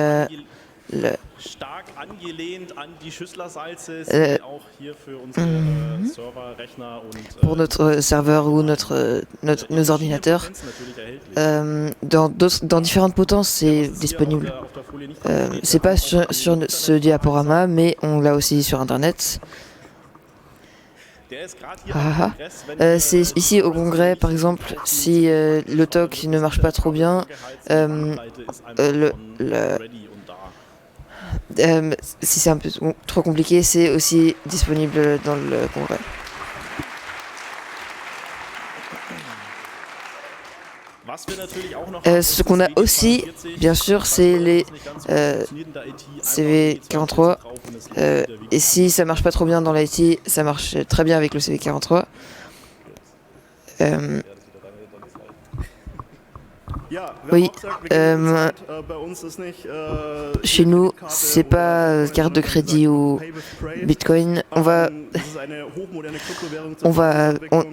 pour notre serveur ou nos ordinateurs. Dans différentes potences, c'est disponible. C'est pas sur ce diaporama, mais on l'a aussi sur Internet. C'est ici au congrès, par exemple, si le talk ne marche pas trop bien, si c'est un peu trop compliqué, c'est aussi disponible dans le congrès. Ce qu'on a aussi, bien sûr, c'est les CV43. Et si ça marche pas trop bien dans l'IT, ça marche très bien avec le CV43. Oui, chez nous, c'est pas carte de crédit ou Bitcoin.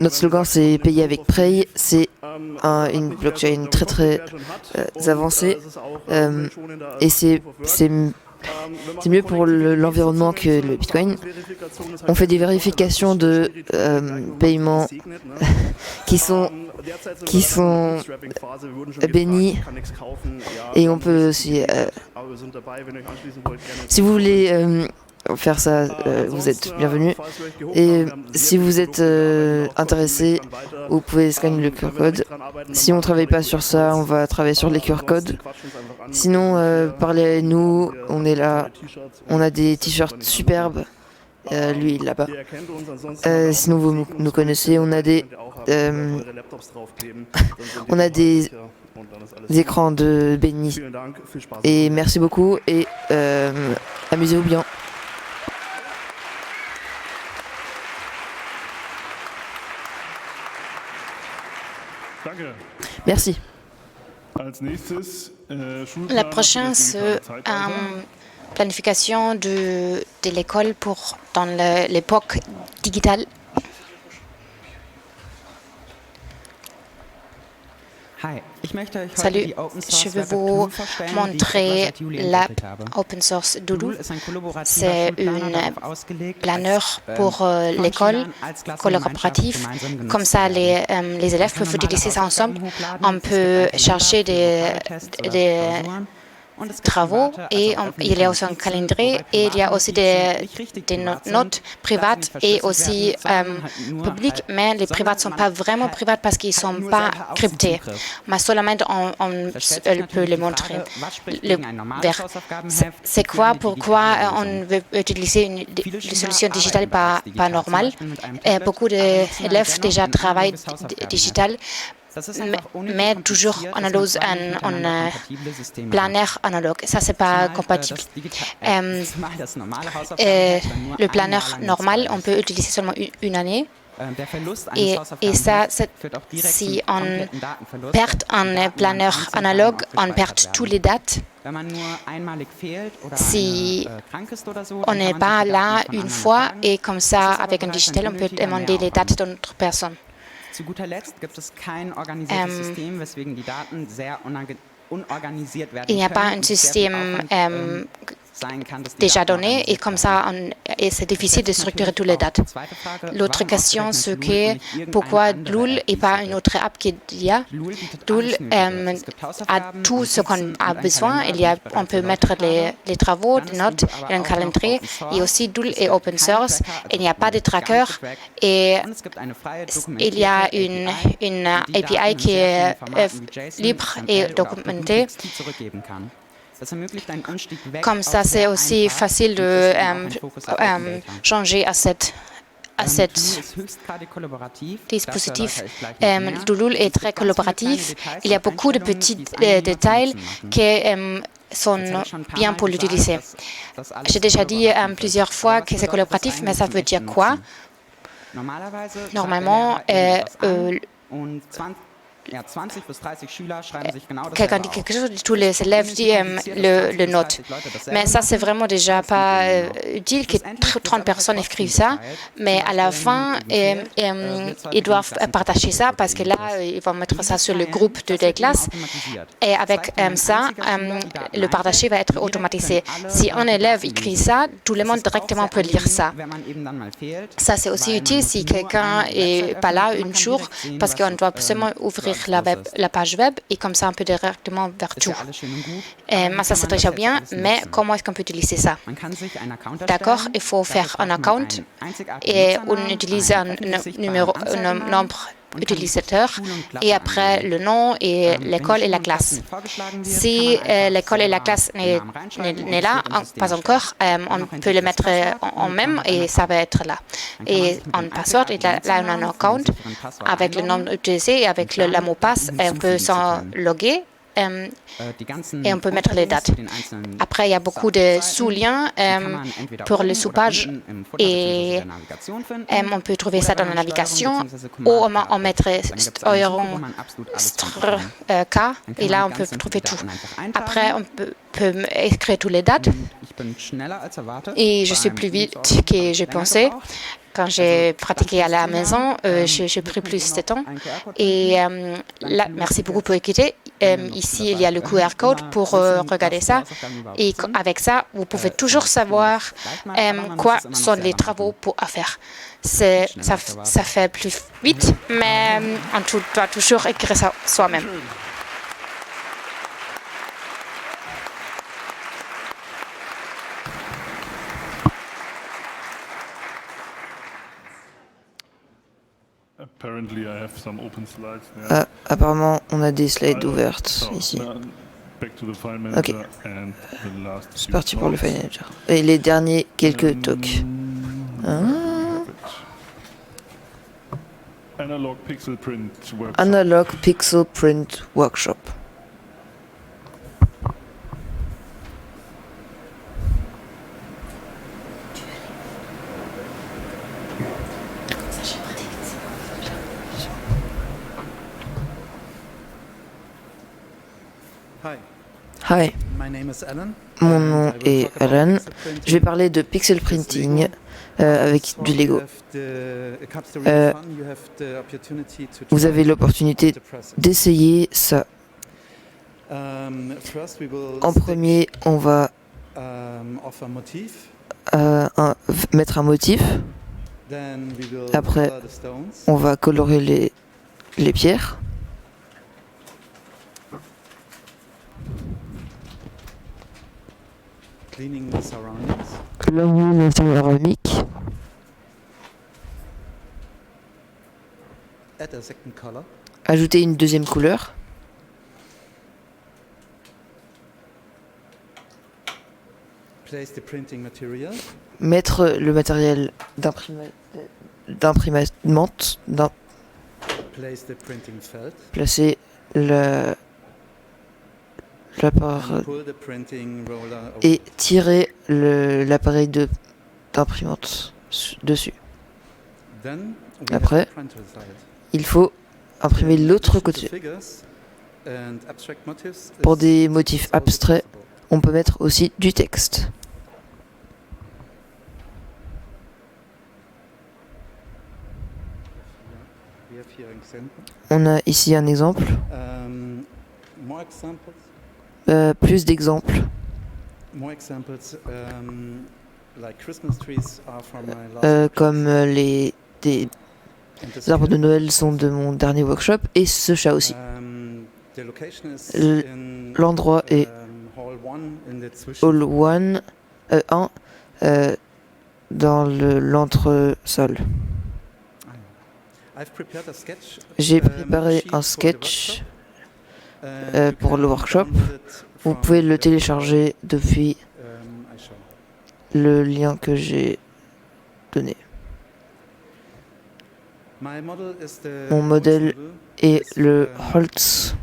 Notre slogan, c'est payer avec Prey. C'est une blockchain très avancée et c'est mieux pour l'environnement que le Bitcoin. On fait des vérifications de paiements qui sont bénis et on peut aussi si vous voulez faire ça, vous êtes bienvenus. Et si vous êtes intéressé, vous pouvez scanner le QR code. Si on ne travaille pas sur ça, on va travailler sur les QR codes. Sinon, parlez-nous, on est là. On a des t-shirts superbes. Lui, là-bas. Sinon, vous nous connaissez. On a des écrans de bénis. Et merci beaucoup et amusez-vous bien. Merci. La prochaine, c'est planification de l'école dans l'époque digitale. Salut, je vais vous montrer l'app open source Doodle. C'est un planeur pour l'école collaborative. Comme ça, les élèves peuvent utiliser ça ensemble. On peut chercher des travaux et il y a aussi un calendrier et il y a aussi des notes privates et aussi publiques, mais les privates ne sont pas vraiment privates parce qu'ils ne sont pas cryptés. Mais seulement on peut les montrer. C'est quoi, pourquoi on veut utiliser une solution digitale pas normale? Beaucoup d'élèves déjà travaillent digital, mais toujours en planeur analogue. Ça, c'est pas compatible. Le planeur normal, on peut utiliser seulement une année. Et ça, si on perd un planeur analogue, on perd toutes les dates. Si on n'est pas là une fois, et comme ça, avec un digital, on peut demander les dates d'autres personnes. Il n'y a pas un système déjà donné et comme ça, c'est difficile de structurer toutes les dates. L'autre question, c'est pourquoi Doodle et pas une autre app qu'il y a. Doodle a tout ce qu'on a besoin. On peut mettre les travaux, des notes et un calendrier. Et aussi, Doodle est open source. Il n'y a pas de tracker. Et il y a une API qui est libre et documentée. Comme ça, c'est aussi facile de changer à cette dispositif. Doodle est très collaboratif. Il y a beaucoup de petits détails qui sont bien pour l'utiliser. J'ai déjà dit plusieurs fois que c'est collaboratif, mais ça veut dire quoi? Normalement, quelqu'un dit quelque chose, tous les élèves disent le note. Mais ça, c'est vraiment déjà pas utile que 30 personnes écrivent ça. Mais à la fin, ils doivent partager ça parce que là, ils vont mettre ça sur le groupe de la classe. Et avec ça, le partager va être automatisé. Si un élève écrit ça, tout le monde directement peut lire ça. Ça, c'est aussi utile si quelqu'un n'est pas là un jour parce qu'on doit seulement ouvrir la page web et comme ça, on peut directement vers tout. Ça, c'est déjà bien, mais comment est-ce qu'on peut utiliser ça? D'accord, il faut faire un account et on utilise un nombre utilisateur et après le nom et l'école et la classe. Si l'école et la classe n'est là, pas encore, on peut le mettre en même et ça va être là. Et en password, et là on a un account avec le nom utilisé et avec le mot passe, on peut s'en loguer. Et on peut mettre les dates. Après, il y a beaucoup de sous-liens pour les sous-pages et on peut trouver ça dans la navigation ou on mettrait K et là on peut trouver tout. Après, on peut écrire toutes les dates et je suis plus vite que j'ai pensé. Quand j'ai pratiqué à la maison, j'ai pris plus de temps. Et là, merci beaucoup pour écouter. Ici, il y a le QR code pour regarder ça. Et avec ça, vous pouvez toujours savoir quoi sont les travaux à faire. Ça fait plus vite, mais on doit toujours écrire ça soi-même. Apparemment, on a des slides ouvertes ici. Ok. C'est parti pour le File Manager. Et les derniers quelques talks. Analog Pixel Print Workshop. Hi, mon nom est Alan. Je vais parler de pixel printing avec du Lego. Vous avez l'opportunité d'essayer ça. En premier, on va mettre un motif. Après, on va colorer les pierres. L'environnement aramique. Ajouter une deuxième couleur. Mettre le matériel d'imprimante. Placer et tirer l'appareil d'imprimante dessus. Après, il faut imprimer l'autre côté. Pour des motifs abstraits, on peut mettre aussi du texte. On a ici un exemple. Plus d'exemples. Comme des arbres de Noël sont de mon dernier workshop et ce chat aussi. L'endroit est Hall 1 dans l'entresol. J'ai préparé un sketch pour le workshop. Vous pouvez le télécharger depuis le lien que j'ai donné. Mon modèle est le Holz.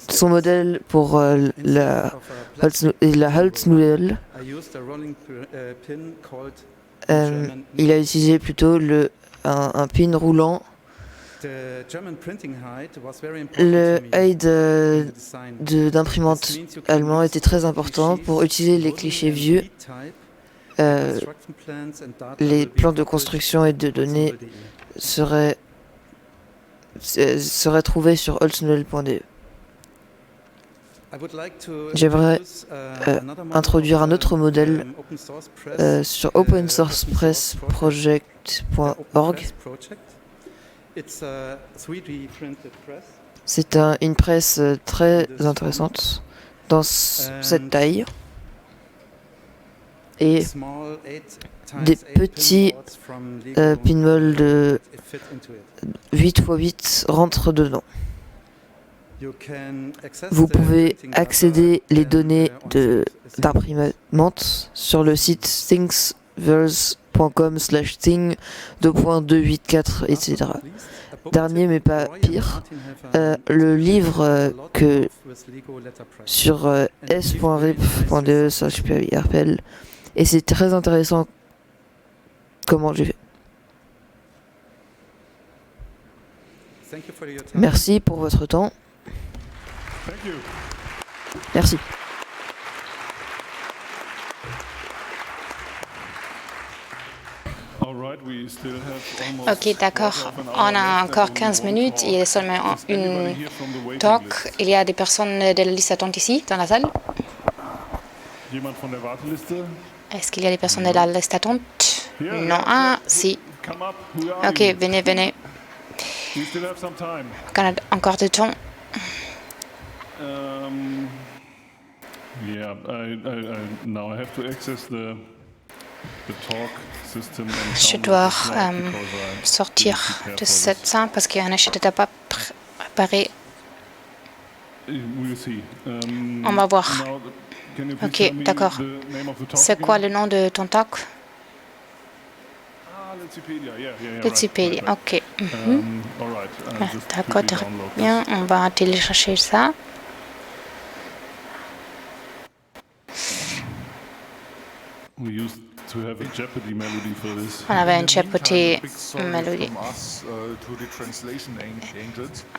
Son modèle pour la Holz-Noodle, il a utilisé plutôt le un pin roulant. Le height d'imprimante allemand était très important pour utiliser les clichés vieux. Les plans de construction et de données seraient trouvés sur oldsmodel.de. J'aimerais introduire un autre modèle sur opensourcepressproject.org. C'est une presse très intéressante dans cette taille et des petits pinballs de 8x8 rentrent dedans. Vous pouvez accéder les données d'imprimante sur le site thingsverse.com/thing 2.284, etc. Dernier mais pas pire, le livre que sur s.rip.de/prpl, et c'est très intéressant comment j'ai fait. Merci pour votre temps. Merci. Ok, d'accord. On a encore 15 minutes. Il y a seulement une talk. Il y a des personnes de la liste d'attente ici, dans la salle. Est-ce qu'il y a des personnes de la liste d'attente? Non. Ah, si. Ok, venez, venez. On a encore du temps. Je dois sortir de cette salle parce qu'il y en a qui n'étaient pas préparés. On va voir. Ok, d'accord. C'est quoi le nom de ton talk? Wikipédia, ok. D'accord, très bien. On va télécharger ça. On avait une Jeopardy mélodie.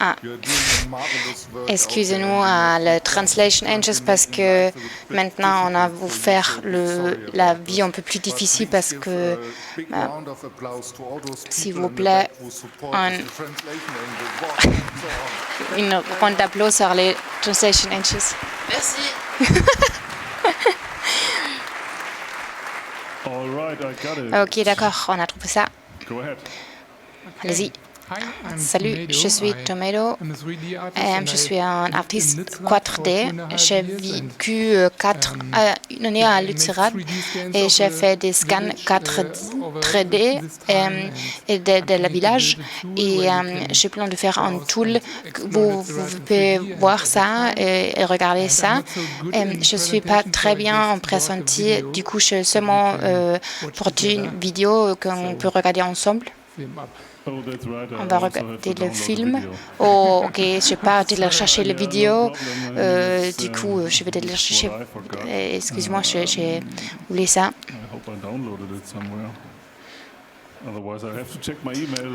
Ah. Excusez-nous à la Translation Angels parce que maintenant on a vous faire la vie un peu plus difficile parce que s'il vous plaît, une ronde d'applaudissements sur les Translation Angels. Merci. Ok, d'accord, on a trouvé ça. Allez-y. Salut, je suis Tomato. Je suis un artiste 4D. J'ai vécu une année à Lützerath et j'ai fait des scans 3D de la village. Et j'ai plan de faire un tool. Vous pouvez voir ça et regarder ça. Je ne suis pas très bien en présenté. Du coup, je seulement porté une vidéo qu'on peut regarder ensemble. On va regarder le film. Oh, ok, je n'ai pas téléchargé la vidéo. Du coup, je vais télécharger. Excuse-moi, j'ai oublié ça.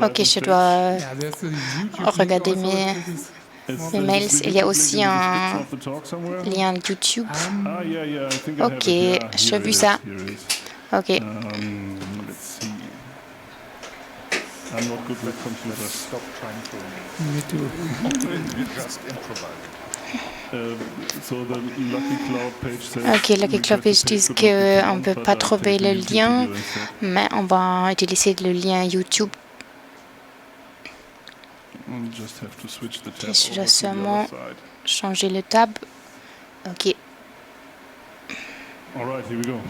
Ok, je dois regarder mes mails. Il y a aussi un lien YouTube. Ok, j'ai vu ça. Ok. I'm not good with computers. Stop trying to. Me too. Just improvise. Ok, Lucky Cloud page dit qu'on ne peut pas trouver le lien, mais on va utiliser le lien YouTube. Et je dois seulement changer le tab. Ok. Alright, here we go.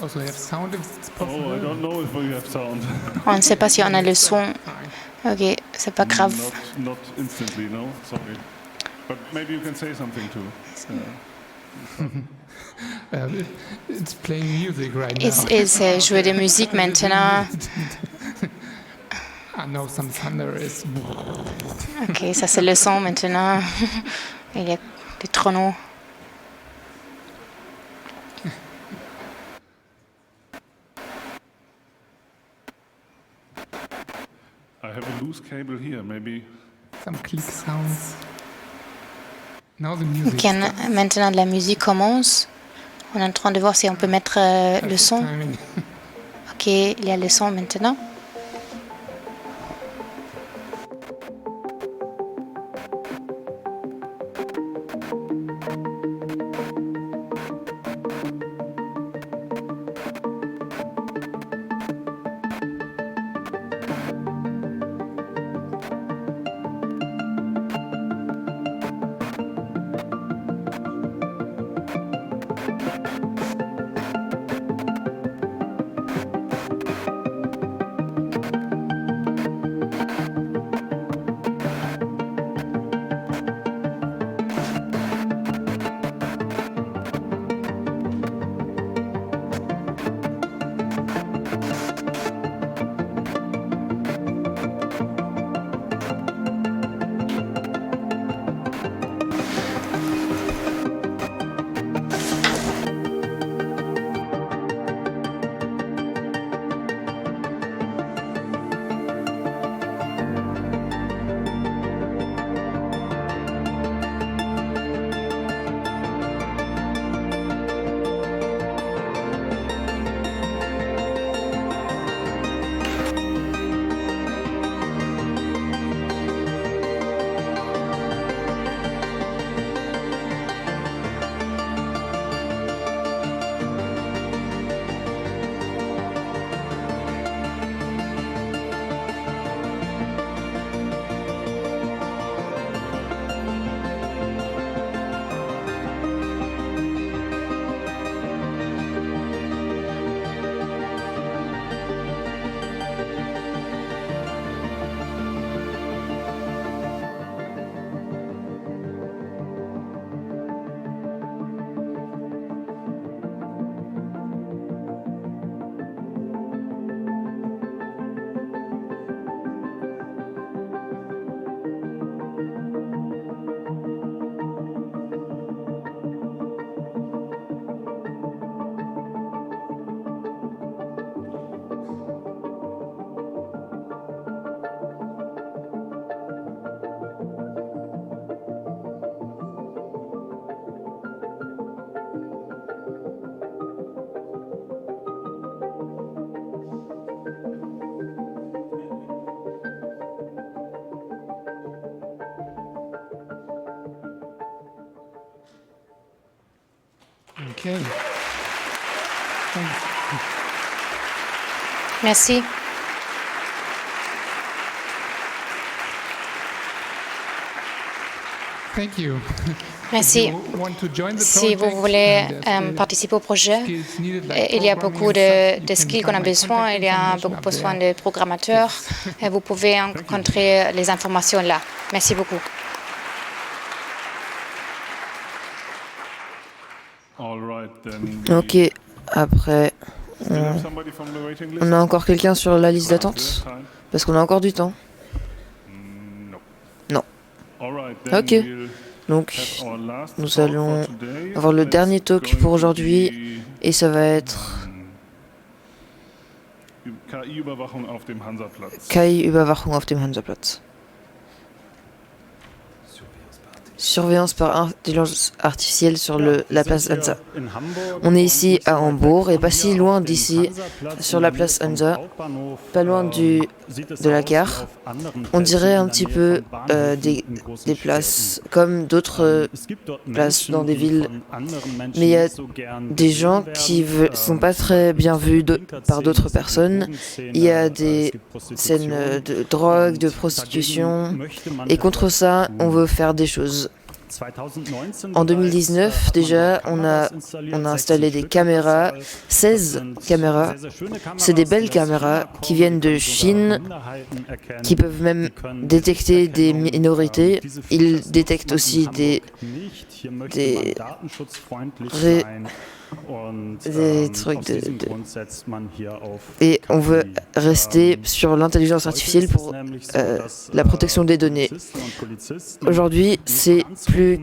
Also have sound if it's possible. Oh, I don't know if we have sound. On ne sait pas si on a le son. Ok, c'est pas grave. Not instantly, no. Sorry. But maybe you can say something too. It's playing music right now. C'est jouer de musique maintenant. I know some thunder is. Ok, ça c'est le son maintenant. Il y a des tonneaux. have a loose cable here, maybe. Some click sounds. Now the music. Ok, maintenant la musique commence. On est en train de voir si on peut mettre le son. Ok, il y a le son maintenant. Okay. Thanks. Merci. Thank you. Merci. Si vous voulez participer au projet, il y a beaucoup de skills qu'on a besoin, il y a beaucoup besoin de programmateurs et vous pouvez rencontrer les informations là. Merci beaucoup. Ok, après, on a encore quelqu'un sur la liste d'attente? Parce qu'on a encore du temps. Non. Ok, donc nous allons avoir le dernier talk pour aujourd'hui et ça va être KI-Überwachung auf dem Hansaplatz. Surveillance par intelligence artificielle sur la place Hansa. On est ici à Hambourg et pas si loin d'ici, sur la place Hansa, pas loin de la gare. On dirait un petit peu des places comme d'autres places dans des villes, mais il y a des gens qui ne sont pas très bien vus par d'autres personnes. Il y a des scènes de drogue, de prostitution, et contre ça, on veut faire des choses. En 2019, déjà, on a installé des caméras, 16 caméras. C'est des belles caméras qui viennent de Chine, qui peuvent même détecter des minorités. Ils détectent aussi des des trucs et on veut rester sur l'intelligence artificielle pour la protection des données. Aujourd'hui, c'est plus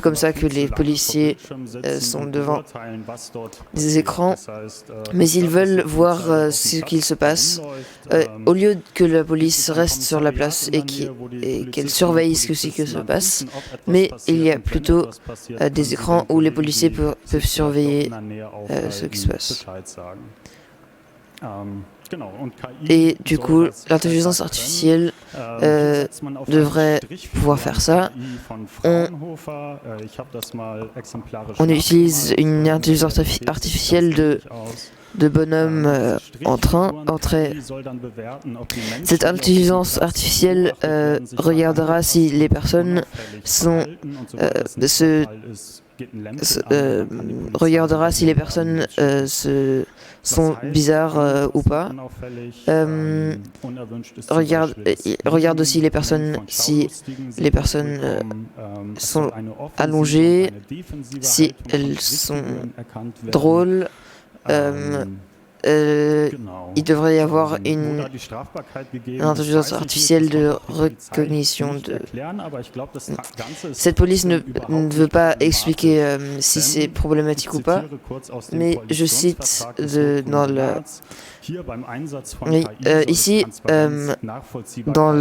comme ça que les policiers sont devant des écrans, mais ils veulent voir ce qu'il se passe. Au lieu que la police reste sur la place et qu'elle surveille ce que se passe, mais il y a plutôt des écrans où les policiers peuvent surveiller ce qui se passe. Et du coup, l'intelligence artificielle devrait pouvoir faire ça. On utilise une intelligence artificielle de bonhomme en train. Cette intelligence artificielle regardera si les personnes sont bizarres ou pas. Regarde aussi les personnes, si les personnes sont allongées, si elles sont drôles. Il devrait y avoir une intelligence artificielle de recognition de... Cette police ne veut pas expliquer si c'est problématique ou pas, mais je cite dans la... Oui, ici, dans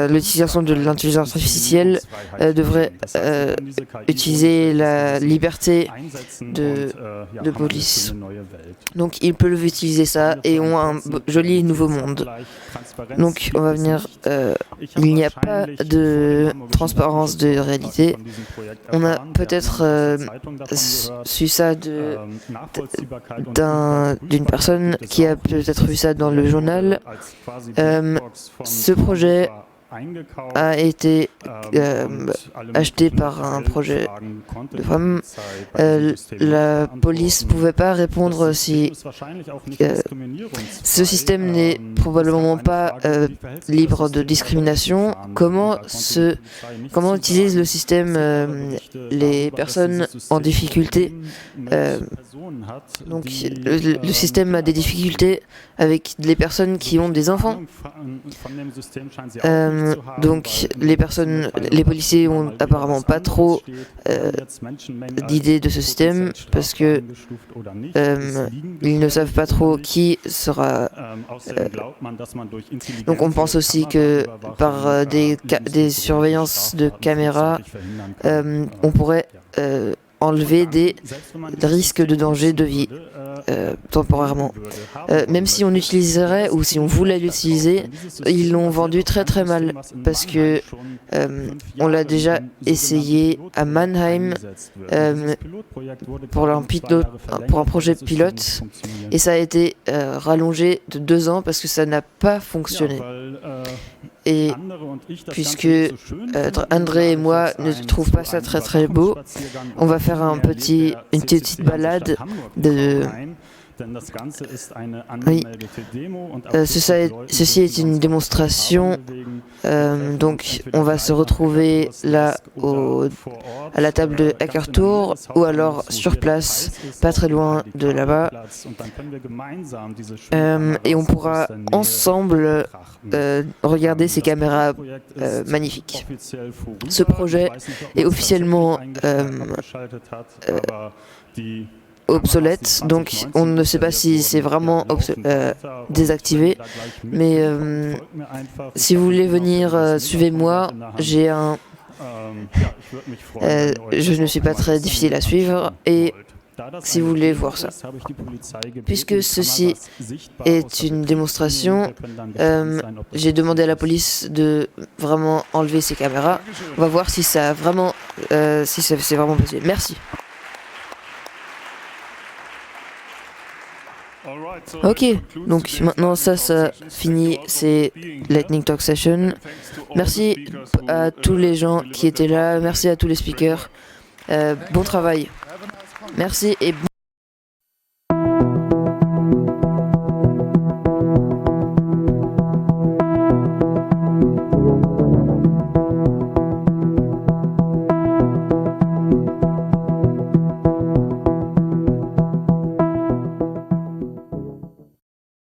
l'utilisation de l'intelligence artificielle, devrait utiliser la liberté de police. Donc, ils peuvent utiliser ça et ont un joli nouveau monde. Donc, on va venir. Il n'y a pas de transparence de réalité. On a peut-être su ça d'une personne qui a peut-être vu ça dans le journal. Ce projet a été acheté par un projet de femmes. La police ne pouvait pas répondre si ce système n'est probablement pas libre de discrimination. Comment utilise le système les personnes en difficulté? Donc le système a des difficultés avec les personnes qui ont des enfants. Donc les policiers ont apparemment pas trop d'idées de ce système parce que ils ne savent pas trop qui sera. Donc on pense aussi que par des surveillances de caméras, on pourrait enlever des risques de danger de vie temporairement. Même si on utiliserait ou si on voulait l'utiliser, ils l'ont vendu très très mal parce que on l'a déjà essayé à Mannheim pour un projet pilote et ça a été rallongé de 2 ans parce que ça n'a pas fonctionné. Et puisque André et moi ne trouvent pas ça très très beau, on va faire une petite balade de... Oui. Ceci est une démonstration, donc on va se retrouver là à la table de Hacker Tour ou alors sur place, pas très loin de là-bas, et on pourra ensemble regarder ces caméras magnifiques. Ce projet est officiellement obsolète, donc on ne sait pas si c'est vraiment désactivé, mais si vous voulez venir, suivez-moi, j'ai un... je ne suis pas très difficile à suivre, et si vous voulez voir ça. Puisque ceci est une démonstration, j'ai demandé à la police de vraiment enlever ces caméras. On va voir si ça a vraiment, si c'est vraiment possible. Merci. Ok, donc maintenant ça finit ces Lightning Talk Session. Merci à tous les gens qui étaient là, merci à tous les speakers. Bon travail. Merci et bon